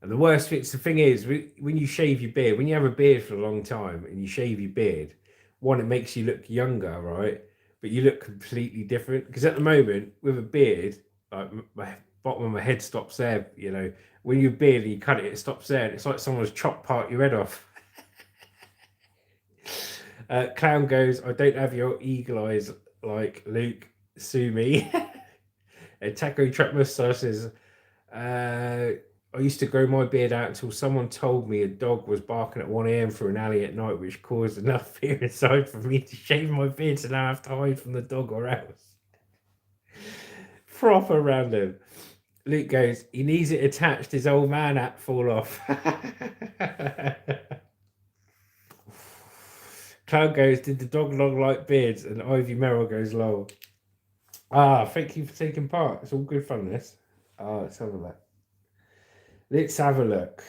And the thing is, when you shave your beard, when you have a beard for a long time and you shave your beard, one, it makes you look younger, right? But you look completely different. Because at the moment, with a beard, like my bottom of my head stops there, you know. When you beard and you cut it, it stops there. And it's like someone's chopped part of your head off. Clown goes, I don't have your eagle eyes like Luke. Sue me. Taco Truck Mustache says, I used to grow my beard out until someone told me a dog was barking at 1 a.m. through an alley at night, which caused enough fear inside for me to shave my beard, so now I have to hide from the dog or else. Proper random. Luke goes, he needs it attached, his old man app fall off. Cloud goes, did the dog long like beards? And Ivy Merrill goes, lol. Thank you for taking part. It's all good fun, this. Let's have a look. Let's have a look.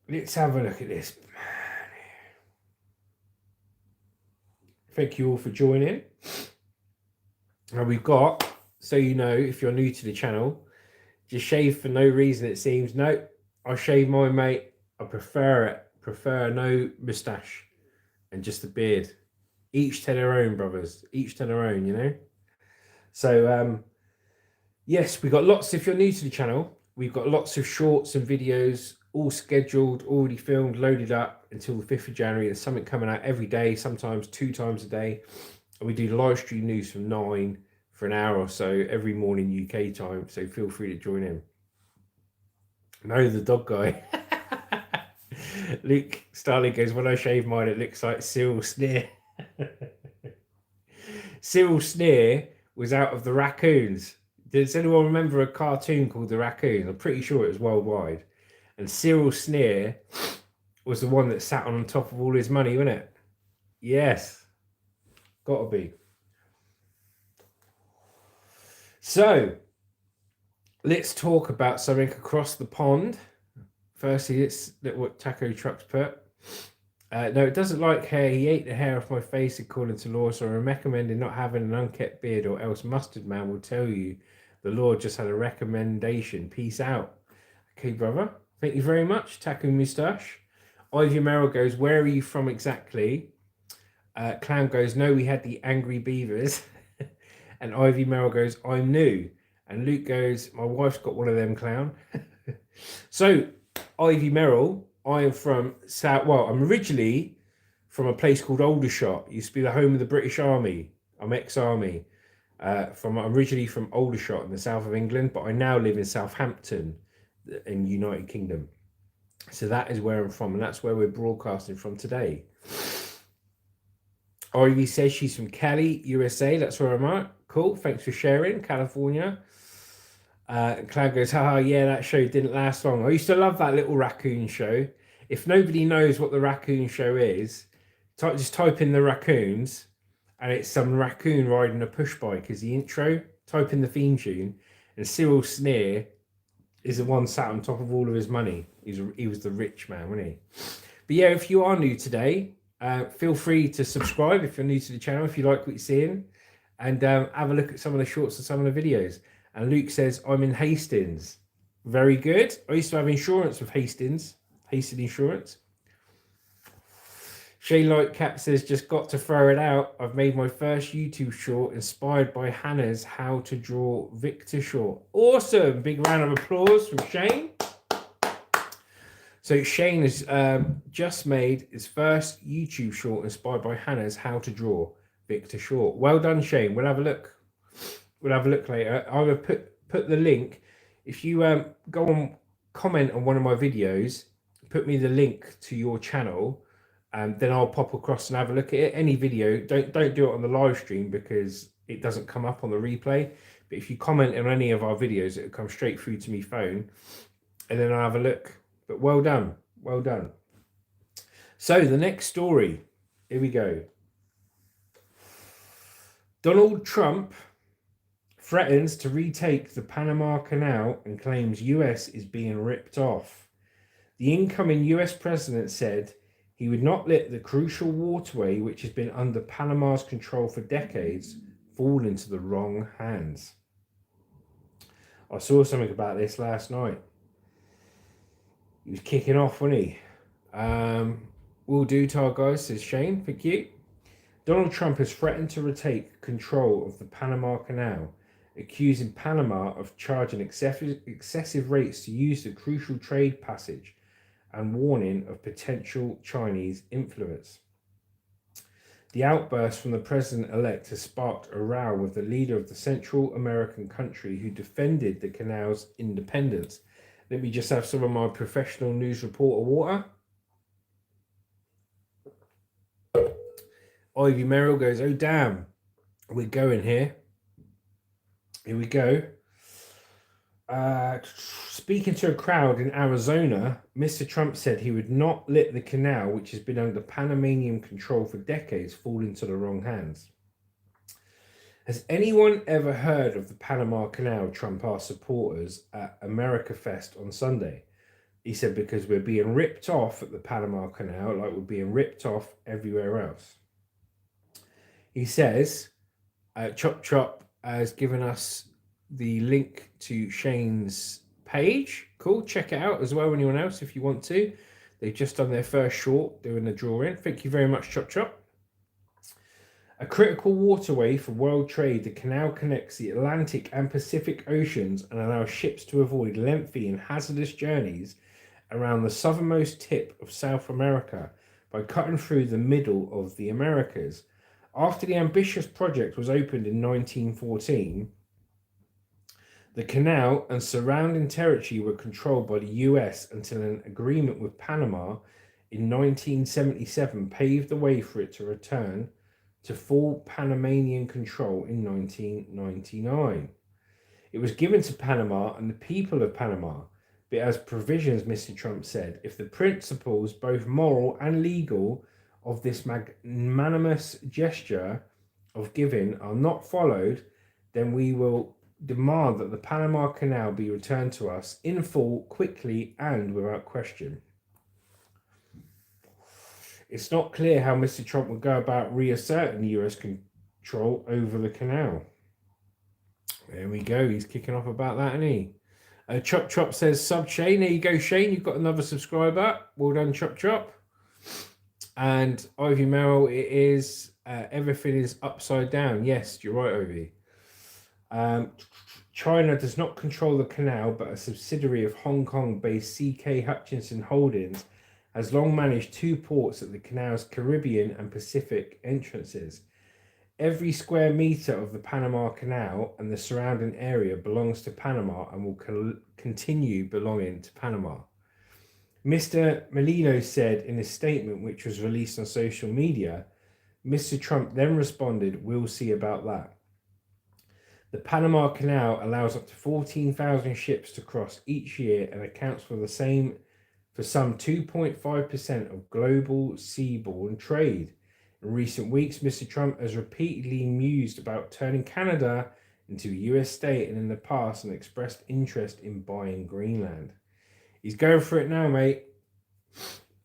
Let's have a look at this. Thank you all for joining. And we've got, so you know, if you're new to the channel, just shave for no reason, it seems. No, I shave mine, mate. I prefer it. Prefer no moustache and just a beard. Each to their own, brothers. Each to their own, you know. So, yes, we got lots. If you're new to the channel, we've got lots of shorts and videos all scheduled, already filmed, loaded up until the 5th of January. There's something coming out every day, sometimes 2 times a day. And we do the live stream news from 9 for an hour or so every morning UK time. So feel free to join in. No, the dog guy. Luke Starling goes, when I shave mine, it looks like Cyril Sneer. Cyril Sneer was out of the Raccoons. Does anyone remember a cartoon called The Raccoons? I'm pretty sure it was worldwide. And Cyril Sneer was the one that sat on top of all his money, wasn't it? Yes. Gotta be. So, let's talk about something across the pond. Firstly, let's look what Taco Truck's put. No, it doesn't like hair. He ate the hair off my face according to law, so I'm recommending not having an unkept beard, or else Mustard Man will tell you the law just had a recommendation. Peace out. Okay, brother. Thank you very much, Taco Moustache. Ivy Merrill goes, where are you from exactly? Clown goes, no, we had the Angry Beavers. And Ivy Merrill goes, I'm new. And Luke goes, my wife's got one of them, clown. So, Ivy Merrill, I am from I'm originally from a place called Aldershot. It used to be the home of the British Army. I'm ex-army. I'm originally from Aldershot in the south of England, but I now live in Southampton in United Kingdom. So that is where I'm from, and that's where we're broadcasting from today. Ivy says she's from Cali, USA. That's where I'm at. Cool. Thanks for sharing, California. Cloud goes, haha, yeah, that show didn't last long. I used to love that little raccoon show. If nobody knows what the raccoon show is, just type in the raccoons, and it's some raccoon riding a push bike as the intro. Type in the theme tune, and Cyril Sneer is the one sat on top of all of his money. He was the rich man, wasn't he? But yeah, if you are new today, feel free to subscribe if you're new to the channel, if you like what you're seeing, and have a look at some of the shorts and some of the videos. And Luke says, I'm in Hastings. Very good. I used to have insurance with Hastings Insurance. Shane Lightcap says, just got to throw it out. I've made my first YouTube short inspired by Hannah's How to Draw Victor short. Awesome. Big round of applause from Shane. So Shane has just made his first YouTube short inspired by Hannah's How to Draw Victor short. Well done, Shane. We'll have a look. We'll have a look later. I will put the link. If you go on, comment on one of my videos, put me the link to your channel, and then I'll pop across and have a look at it. Any video, don't do it on the live stream because it doesn't come up on the replay. But if you comment on any of our videos, it'll come straight through to my phone, and then I'll have a look. But well done, well done. So the next story, here we go. Donald Trump threatens to retake the Panama Canal and claims US is being ripped off. The incoming US president said he would not let the crucial waterway, which has been under Panama's control for decades, fall into the wrong hands. I saw something about this last night. He was kicking off, wasn't he? Will do, Tar guys, says Shane. Thank you. Donald Trump has threatened to retake control of the Panama Canal, accusing Panama of charging excessive rates to use the crucial trade passage and warning of potential Chinese influence. The outburst from the president-elect has sparked a row with the leader of the Central American country who defended the canal's independence. Let me just have some of my professional news reporter water. Ivy Merrill goes, oh damn, we're going here. Here we go. Speaking to a crowd in Arizona, Mr. Trump said he would not let the canal, which has been under Panamanian control for decades, fall into the wrong hands. Has anyone ever heard of the Panama Canal? Trump asked supporters at America Fest on Sunday. He said, because we're being ripped off at the Panama Canal like we're being ripped off everywhere else. He says, Chop Chop has given us the link to Shane's page. Cool, check it out as well, anyone else, if you want to. They've just done their first short doing a drawing. Thank you very much, Chop Chop. A critical waterway for world trade, the canal connects the Atlantic and Pacific Oceans and allows ships to avoid lengthy and hazardous journeys around the southernmost tip of South America by cutting through the middle of the Americas. After the ambitious project was opened in 1914, the canal and surrounding territory were controlled by the US until an agreement with Panama in 1977 paved the way for it to return to full Panamanian control in 1999. It was given to Panama and the people of Panama, but as provisions, Mr. Trump said, if the principles, both moral and legal, of this magnanimous gesture of giving are not followed, then we will demand that the Panama Canal be returned to us in full, quickly, and without question. It's not clear how Mr. Trump would go about reasserting US control over the canal. There we go. He's kicking off about that, isn't he? Chop Chop says, sub Shane. There you go, Shane. You've got another subscriber. Well done, Chop Chop. And Ivy Merrill, it is everything is upside down. Yes, you're right, Ivy. China does not control the canal, but a subsidiary of Hong Kong-based CK Hutchinson Holdings has long managed two ports at the canal's Caribbean and Pacific entrances. Every square meter of the Panama Canal and the surrounding area belongs to Panama and will continue belonging to Panama. Mr. Molino said in a statement which was released on social media. Mr. Trump then responded, we'll see about that. The Panama Canal allows up to 14,000 ships to cross each year and accounts for some 2.5% of global seaborne trade. In recent weeks, Mr. Trump has repeatedly mused about turning Canada into a US state and in the past and expressed interest in buying Greenland. He's going for it now, mate.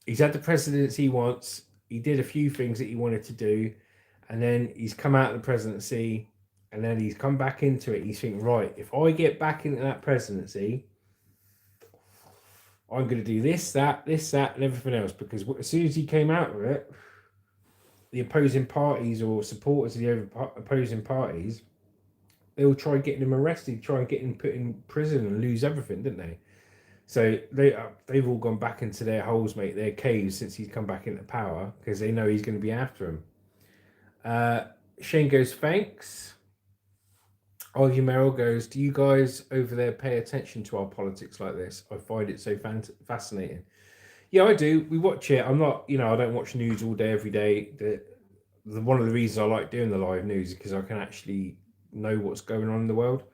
He's had the presidency he wants. He did a few things that he wanted to do, and then he's come out of the presidency, and then he's come back into it. He's thinking, right, if I get back into that presidency, I'm going to do this, that, and everything else. Because as soon as he came out of it, the opposing parties or supporters of the opposing parties, they will try getting him arrested, try and get him put in prison and lose everything, didn't they? So they've all gone back into their holes, mate, their caves since he's come back into power because they know he's going to be after him. Shane goes, thanks. Ivy Merrill goes, do you guys over there pay attention to our politics like this? I find it so fascinating. Yeah, I do. We watch it. I'm not, I don't watch news all day, every day. One of the reasons I like doing the live news is because I can actually know what's going on in the world.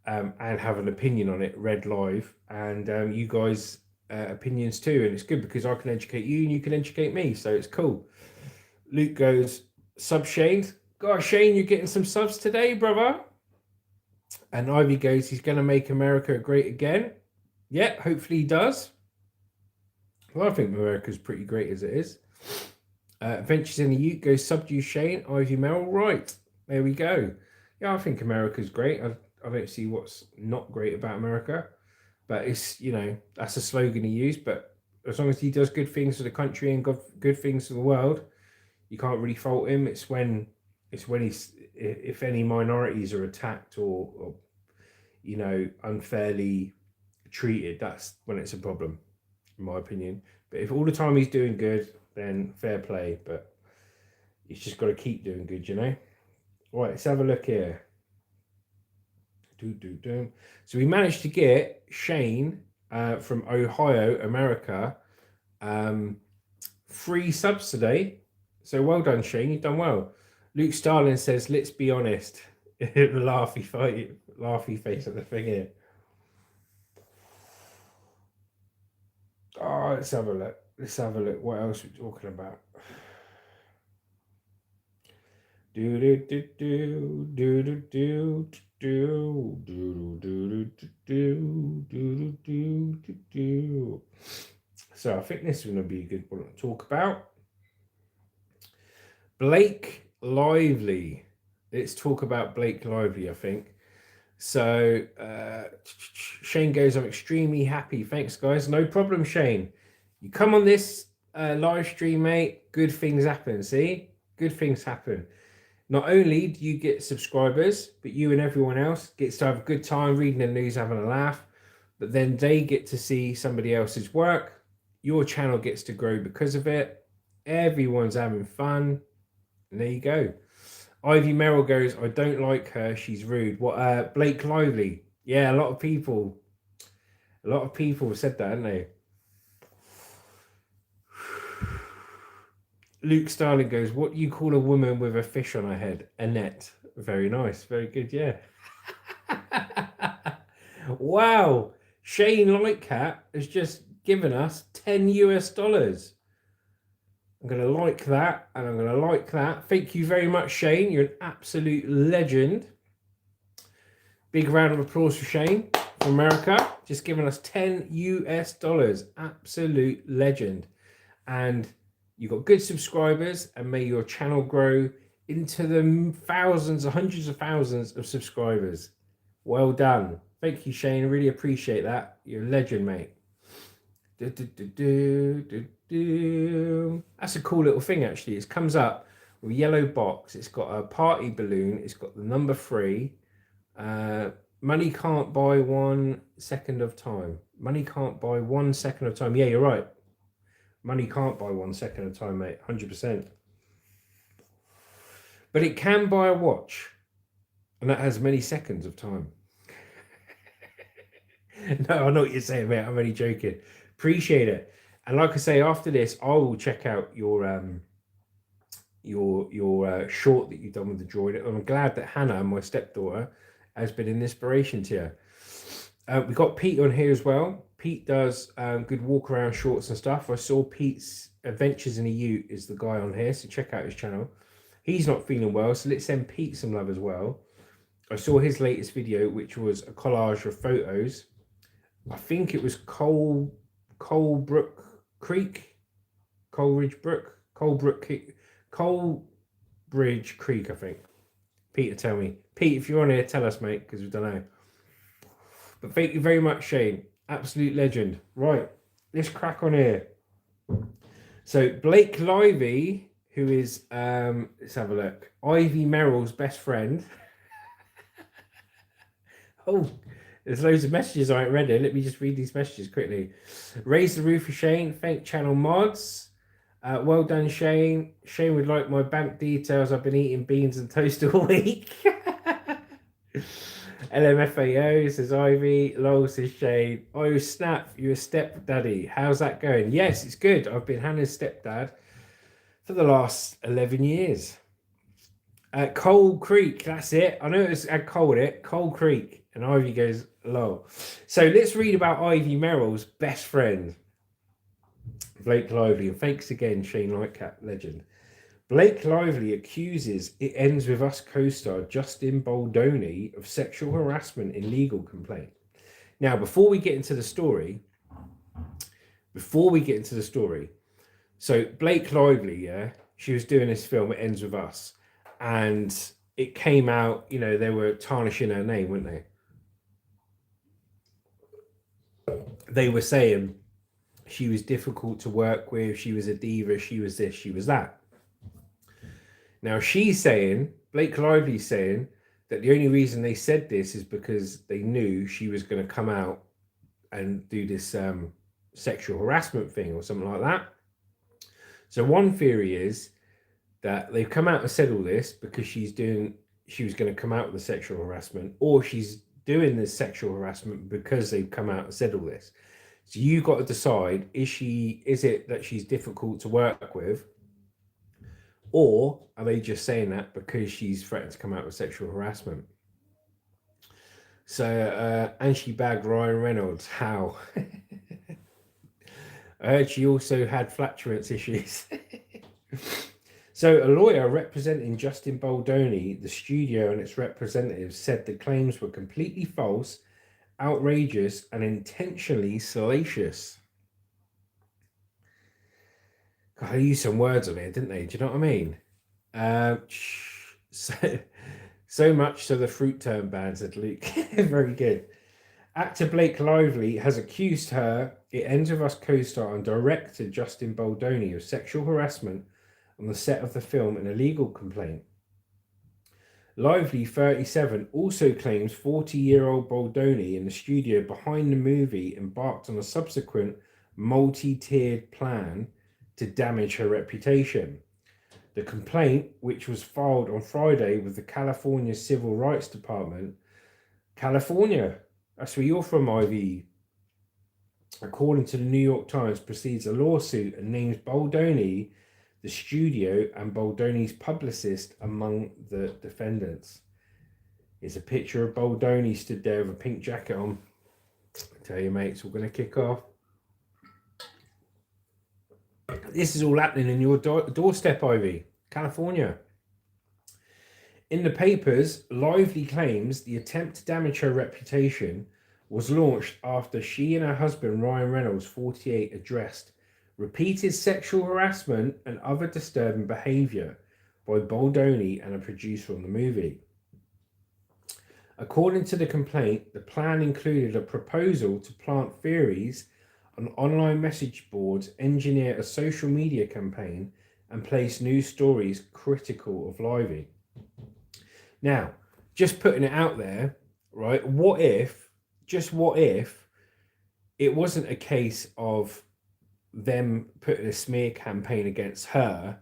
And have an opinion on it read live, and you guys opinions too, and it's good because I can educate you and you can educate me, so it's cool. Luke goes, sub Shane. God, Shane, you're getting some subs today, brother. And Ivy goes, he's going to make America great again. Yeah, hopefully he does. Well, I think America's pretty great as it is. Adventures in the Ute goes, subdue Shane, Ivy Merrill. Right, there we go. Yeah, I think America's great. I don't see what's not great about America, but it's, that's a slogan he used. But as long as he does good things for the country and good things for the world, you can't really fault him. It's when he's, if any minorities are attacked or unfairly treated, that's when it's a problem, in my opinion. But if all the time he's doing good, then fair play. But he's just got to keep doing good, Right, let's have a look here. So we managed to get Shane from Ohio, America, 3 subs today. So well done, Shane. You've done well. Luke Starling says, let's be honest. laughy face at the thing here. Oh, let's have a look. What else are we talking about? So I think this is going to be a good one to talk about. Blake Lively. Let's talk about Blake Lively, I think. So Shane goes, I'm extremely happy. Thanks, guys. No problem, Shane. You come on this live stream, mate. Good things happen. See? Good things happen. Not only do you get subscribers, but you and everyone else gets to have a good time reading the news, having a laugh. But then they get to see somebody else's work. Your channel gets to grow because of it. Everyone's having fun. And there you go. Ivy Merrill goes, I don't like her. She's rude. What? Blake Lively. Yeah, a lot of people have said that, haven't they? Luke Starling goes, what do you call a woman with a fish on her head? A net. Very nice. Very good, yeah. Wow. Shane Lightcat has just given us $10. I'm going to like that, and I'm going to like that. Thank you very much, Shane. You're an absolute legend. Big round of applause for Shane from America. Just giving us $10. Absolute legend. And you've got good subscribers, and may your channel grow into the thousands, hundreds of thousands of subscribers. Well done. Thank you, Shane. I really appreciate that. You're a legend, mate. That's a cool little thing, actually. It comes up with a yellow box. It's got a party balloon. It's got the number 3. Money can't buy 1 second of time. Money can't buy 1 second of time. Yeah, you're right. Money can't buy 1 second of time, mate. 100%. But it can buy a watch. And that has many seconds of time. No, I know what you're saying, mate. I'm only joking. Appreciate it. And like I say, after this, I will check out your short that you've done with the droid. I'm glad that Hannah, my stepdaughter, has been an inspiration to you. We got Pete on here as well. Pete does good walk around shorts and stuff. I saw Pete's Adventures in a Ute is the guy on here, so check out his channel. He's not feeling well, so let's send Pete some love as well. I saw his latest video, which was a collage of photos. I think it was Coalbridge Creek, I think. Peter, tell me. Pete, if you're on here, tell us, mate, because we don't know. But thank you very much, Shane. Absolute legend. Right, let's crack on here. So Blake Lively, who is, let's have a look, Ivy Merrill's best friend. Oh, there's loads of messages I ain't read here. Let me just read these messages quickly. Raise the roof for Shane. Thank channel mods. Well done, Shane. Shane would like my bank details. I've been eating beans and toast all week. LMFAO says Ivy. Lol says Shane. Oh, snap. You're a stepdaddy. How's that going? Yes, it's good. I've been Hannah's stepdad for the last 11 years. Coal Creek, that's it. I know it's had coal in it. Coal Creek. And Ivy goes, lol. So let's read about Ivy Merrill's best friend, Blake Lively. And thanks again, Shane Lightcap, legend. Blake Lively accuses It Ends With Us co-star Justin Baldoni of sexual harassment in legal complaint. Now, before we get into the story, so Blake Lively, yeah, she was doing this film, It Ends With Us, and it came out, you know, they were tarnishing her name, weren't they? They were saying she was difficult to work with, she was a diva, she was this, she was that. Now she's saying, Blake Lively's saying, that the only reason they said this is because they knew she was going to come out and do this sexual harassment thing or something like that. So one theory is that they've come out and said all this because she was going to come out with the sexual harassment, or she's doing this sexual harassment because they've come out and said all this. So you got to decide, is it that she's difficult to work with, or are they just saying that because she's threatened to come out with sexual harassment? So, and she bagged Ryan Reynolds. How? I heard she also had flatulence issues. So a lawyer representing Justin Baldoni, the studio and its representatives, said the claims were completely false, outrageous, and intentionally salacious. God, they used some words on here, didn't they? Do you know what I mean? So much so the fruit turned bad, said Luke. Very good. Actor Blake Lively has accused her, It Ends With Us co-star and director Justin Baldoni, of sexual harassment on the set of the film in a legal complaint. Lively, 37, also claims 40-year-old Baldoni in the studio behind the movie embarked on a subsequent multi-tiered plan to damage her reputation. The complaint, which was filed on Friday with the California Civil Rights Department, California, that's where you're from, Ivy, according to the New York Times, precedes a lawsuit and names Baldoni, the studio, and Baldoni's publicist among the defendants. Here's a picture of Baldoni stood there with a pink jacket on. I tell you, mates, we're going to kick off. This is all happening in your doorstep, Ivy, California. In the papers, Lively claims the attempt to damage her reputation was launched after she and her husband, Ryan Reynolds, 48, addressed repeated sexual harassment and other disturbing behavior by Baldoni and a producer on the movie. According to the complaint, the plan included a proposal to plant theories on online message boards, engineer a social media campaign, and place news stories critical of Lively. Now, just putting it out there, right? What if it wasn't a case of them putting a smear campaign against her,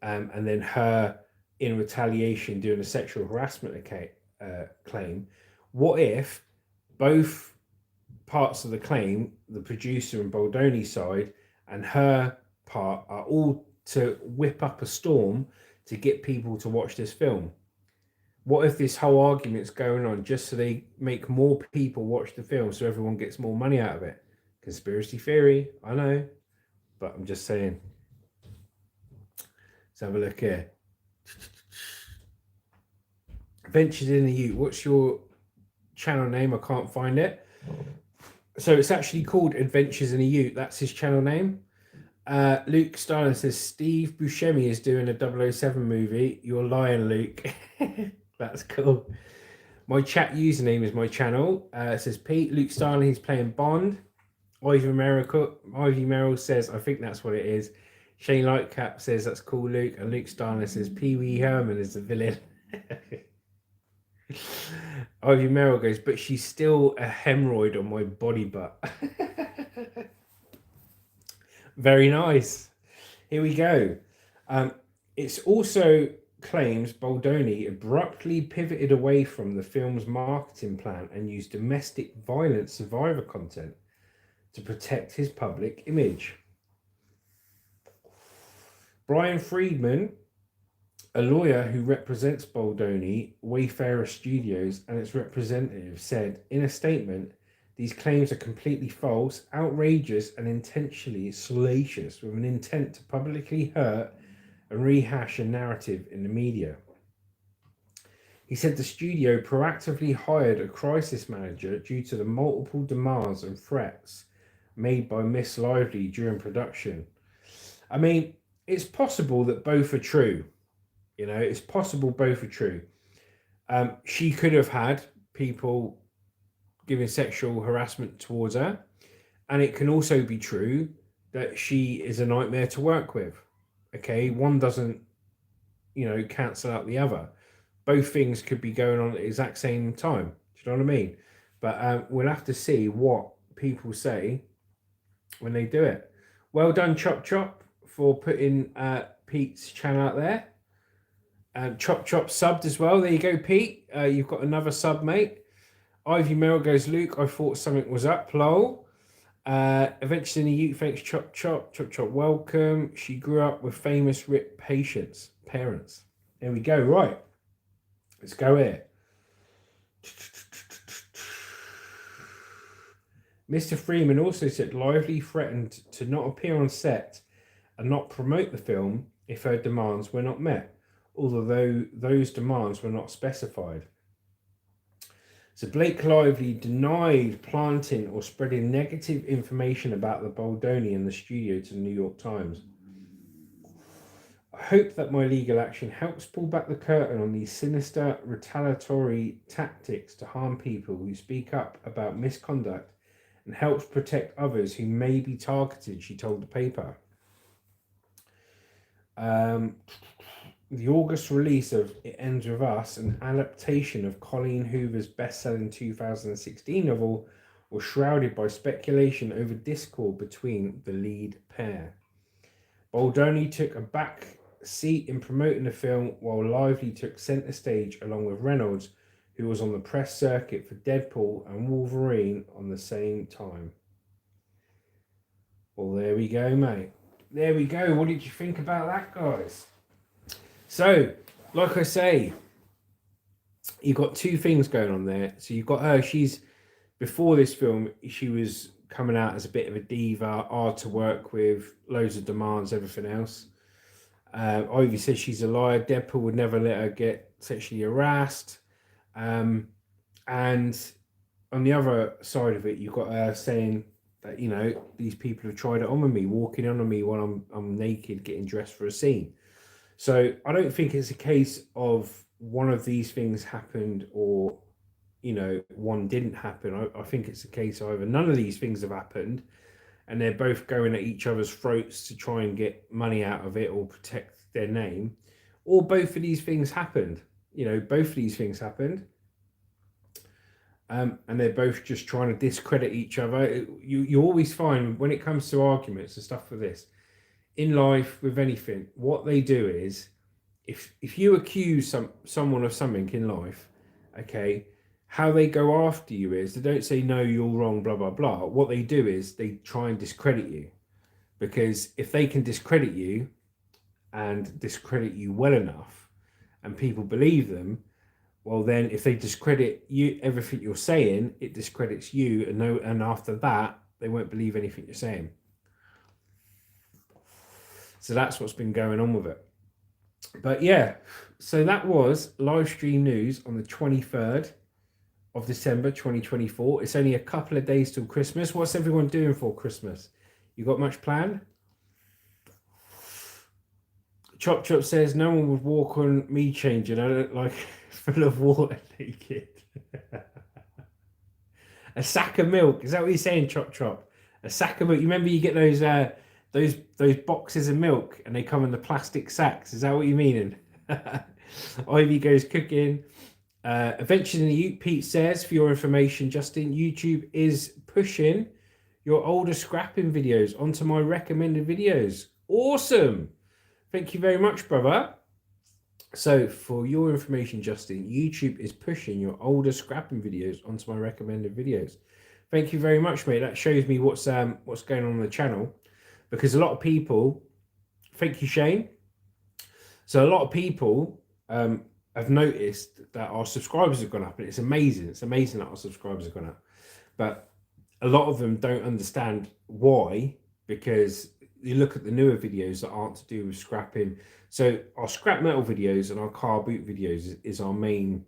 and then her in retaliation doing a sexual harassment claim? What if both parts of the claim, the producer and Baldoni side and her part, are all to whip up a storm to get people to watch this film? What if this whole argument's going on just so they make more people watch the film so everyone gets more money out of it? Conspiracy theory, I know, but I'm just saying. Let's have a look here. Adventures in the Ute. What's your channel name? I can't find it. So it's actually called Adventures in a Ute. That's his channel name. Luke Starlin says Steve Buscemi is doing a 007 movie. You're lying, Luke. That's cool. My chat username is my channel. It says Pete. Luke Starlin, he's playing Bond. Ivy Merrill says, I think that's what it is. Shane Lightcap says, that's cool, Luke. And Luke Starlin says, Pee Wee Herman is the villain. Ivy Merrill goes, but she's still a hemorrhoid on my body butt. Very nice. Here we go. It's also claims Baldoni abruptly pivoted away from the film's marketing plan and used domestic violence survivor content to protect his public image. Brian Friedman, a lawyer who represents Baldoni, Wayfarer Studios, and its representative, said in a statement, these claims are completely false, outrageous, and intentionally salacious with an intent to publicly hurt and rehash a narrative in the media. He said the studio proactively hired a crisis manager due to the multiple demands and threats made by Miss Lively during production. I mean, it's possible that both are true. You know, it's possible both are true. She could have had people giving sexual harassment towards her. And it can also be true that she is a nightmare to work with. Okay, one doesn't, cancel out the other. Both things could be going on at the exact same time. Do you know what I mean? But we'll have to see what people say when they do it. Well done, Chop Chop, for putting Pete's channel out there. Chop Chop subbed as well. There you go, Pete. You've got another sub, mate. Ivy Merrill goes, Luke, I thought something was up, lol. Eventually in the Ute, thanks, Chop Chop. Chop Chop, welcome. She grew up with famous Rip parents. There we go, right. Let's go here. Mr. Freeman also said Lively threatened to not appear on set and not promote the film if her demands were not met, although those demands were not specified. So Blake Lively denied planting or spreading negative information about the Baldoni in the studio to the New York Times. I hope that my legal action helps pull back the curtain on these sinister, retaliatory tactics to harm people who speak up about misconduct and helps protect others who may be targeted, she told the paper. The August release of It Ends With Us, an adaptation of Colleen Hoover's best-selling 2016 novel, was shrouded by speculation over discord between the lead pair. Baldoni took a back seat in promoting the film, while Lively took centre stage along with Reynolds, who was on the press circuit for Deadpool and Wolverine on the same time. Well, there we go, mate. There we go. What did you think about that, guys? So, like I say, you've got two things going on there. So you've got her, before this film, she was coming out as a bit of a diva, hard to work with, loads of demands, everything else. Ivy says she's a liar. Deadpool would never let her get sexually harassed. And on the other side of it, you've got her saying that, these people have tried it on with me, walking on me while I'm naked, getting dressed for a scene. So I don't think it's a case of one of these things happened or, one didn't happen. I think it's a case of either none of these things have happened and they're both going at each other's throats to try and get money out of it or protect their name, or both of these things happened. Both of these things happened. And they're both just trying to discredit each other. You always find when it comes to arguments and stuff for this, in life, with anything, what they do is, if you accuse someone of something in life, okay, how they go after you is they don't say, no, you're wrong, blah, blah, blah. What they do is they try and discredit you. Because if they can discredit you and discredit you well enough and people believe them, well, then if they discredit you, everything you're saying, it discredits you, and after that, they won't believe anything you're saying. So that's what's been going on with it. But yeah, so that was live stream news on the 23rd of December 2024. It's only a couple of days till Christmas. What's everyone doing for Christmas? You got much planned? Chop Chop says no one would walk on me changing. I don't like full of water naked. A sack of milk. Is that what you're saying, Chop Chop? A sack of milk. You remember you get those boxes of milk and they come in the plastic sacks. Is that what you meaning? Ivy goes cooking. Eventually, Pete says, for your information, Justin, YouTube is pushing your older scrapping videos onto my recommended videos. Awesome. Thank you very much, brother. So, for your information, Justin, YouTube is pushing your older scrapping videos onto my recommended videos. Thank you very much, mate. That shows me what's going on the channel, because a lot of people. Thank you, Shane. So, a lot of people have noticed that our subscribers have gone up, and it's amazing. It's amazing that our subscribers have gone up, but a lot of them don't understand why, because you look at the newer videos that aren't to do with scrapping. So our scrap metal videos and our car boot videos is our main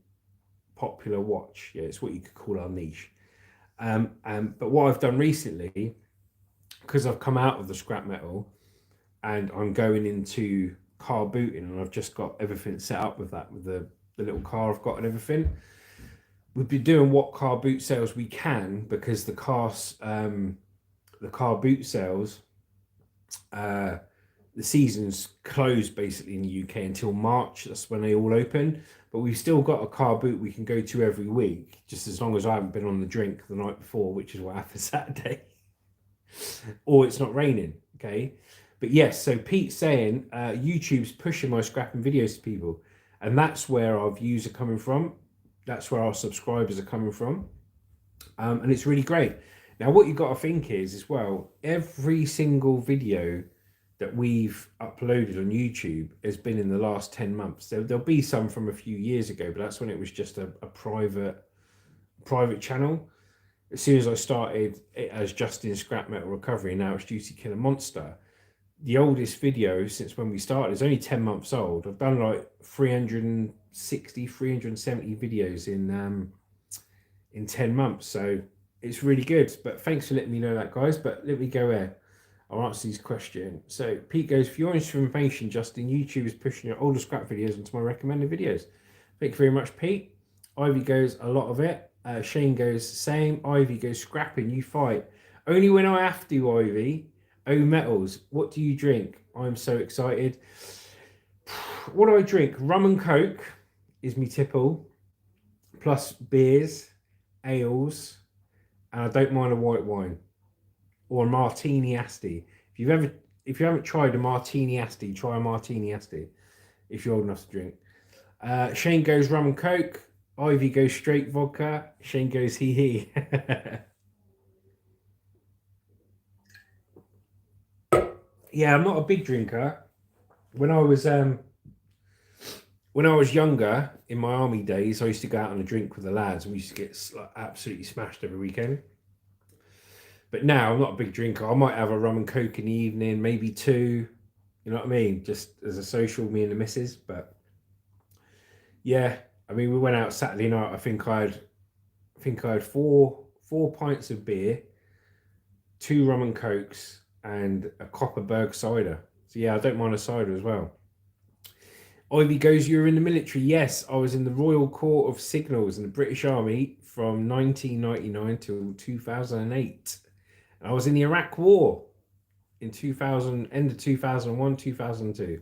popular watch. Yeah, it's what you could call our niche. But what I've done recently, because I've come out of the scrap metal and I'm going into car booting, and I've just got everything set up with that, with the little car I've got and everything. We've been doing what car boot sales we can, because the car boot sales, the season's closed basically in the UK until March. That's when they all open. But we've still got a car boot we can go to every week, just as long as I haven't been on the drink the night before, which is what happened Saturday, or it's not raining. Okay. But yes, so Pete's saying YouTube's pushing my scrapping videos to people, and that's where our views are coming from. That's where our subscribers are coming from. And it's really great. Now, what you've got to think is, as well, every single video that we've uploaded on YouTube has been in the last 10 months. There'll be some from a few years ago, but that's when it was just a private channel. As soon as I started it as Justin Scrap Metal Recovery, now it's Juicy Killer Monster. The oldest video since when we started is only 10 months old. I've done like 360, 370 videos in 10 months. So it's really good. But thanks for letting me know that, guys. But let me go here. I'll answer these questions. So Pete goes, for your information, Justin, YouTube is pushing your older scrap videos into my recommended videos. Thank you very much, Pete. Ivy goes, a lot of it. Shane goes, same. Ivy goes, scrapping, you fight. Only when I have to, Ivy. Oh, Metals, what do you drink? I'm so excited. What do I drink? Rum and Coke is me tipple, plus beers, ales, and I don't mind a white wine. Or a martini asti. If you haven't tried a martini asti, try a martini asti if you're old enough to drink. Shane goes rum and coke. Ivy goes straight vodka. Shane goes hee hee. Yeah, I'm not a big drinker. When I was younger, in my army days, I used to go out on a drink with the lads, and we used to get absolutely smashed every weekend. But now I'm not a big drinker. I might have a rum and coke in the evening, maybe two. You know what I mean? Just as a social, me and the missus. But yeah, I mean, we went out Saturday night. I think I had four pints of beer, 2 rum and cokes, and a Copperberg cider. So yeah, I don't mind a cider as well. Ivy goes, you were in the military. Yes, I was in the Royal Court of Signals in the British Army from 1999 till 2008. I was in the Iraq War in 2000, end of 2001, 2002.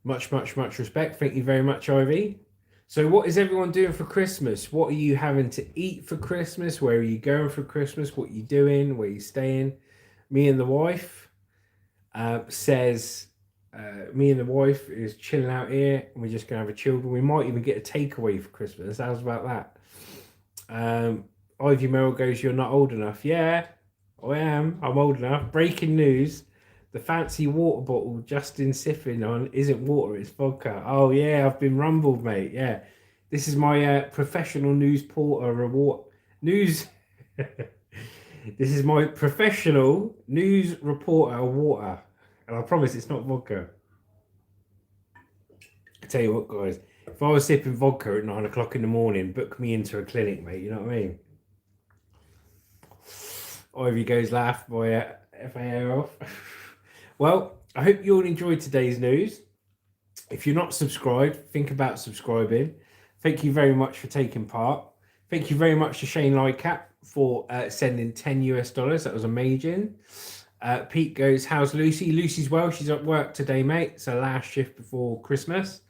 Much respect. Thank you very much, Ivy. So what is everyone doing for Christmas? What are you having to eat for Christmas? Where are you going for Christmas? What are you doing? Where are you staying? Me and the wife me and the wife is chilling out here, and we're just going to have a chill. We might even get a takeaway for Christmas. How's about that? Ivy Merrill goes, you're not old enough. Yeah, I am. I'm old enough. Breaking news. The fancy water bottle Justin sipping on isn't water, it's vodka. Oh yeah, I've been rumbled, mate. Yeah, this is my professional news porter reward news. This is my professional news reporter water, and I promise it's not vodka. I tell you what, guys, if I was sipping vodka at 9 o'clock in the morning, book me into a clinic, mate. You know what I mean? Ivy goes laugh by FAO off. Well, I hope you all enjoyed today's news. If you're not subscribed, think about subscribing. Thank you very much for taking part. Thank you very much to Shane Lycap for sending $10 US. That was amazing. Pete goes, how's Lucy? Lucy's well. She's at work today, mate. It's her last shift before Christmas.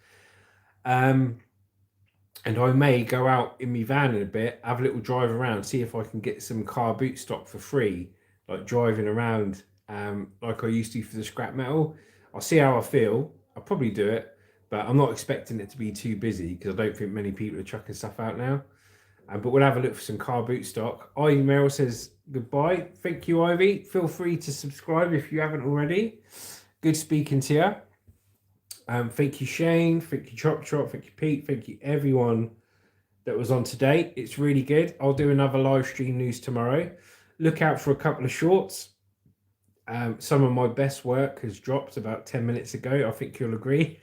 And I may go out in my van in a bit, have a little drive around, see if I can get some car boot stock for free, like driving around like I used to for the scrap metal. I'll see how I feel. I'll probably do it, but I'm not expecting it to be too busy because I don't think many people are chucking stuff out now. But we'll have a look for some car boot stock. Ivy Merrill says goodbye. Thank you, Ivy. Feel free to subscribe if you haven't already. Good speaking to you. Thank you, Shane. Thank you, Chop Chop. Thank you, Pete. Thank you, everyone that was on today. It's really good. I'll do another live stream news tomorrow. Look out for a couple of shorts. Some of my best work has dropped about 10 minutes ago. I think you'll agree.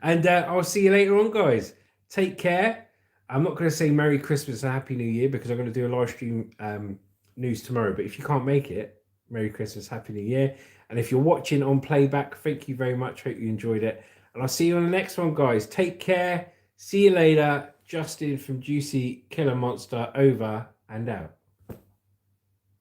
And I'll see you later on, guys. Take care. I'm not going to say Merry Christmas and Happy New Year because I'm going to do a live stream news tomorrow. But if you can't make it, Merry Christmas, Happy New Year. And if you're watching on playback, thank you very much. Hope you enjoyed it. And I'll see you on the next one, guys. Take care. See you later. Justin from Juicy Killer Monster over and out.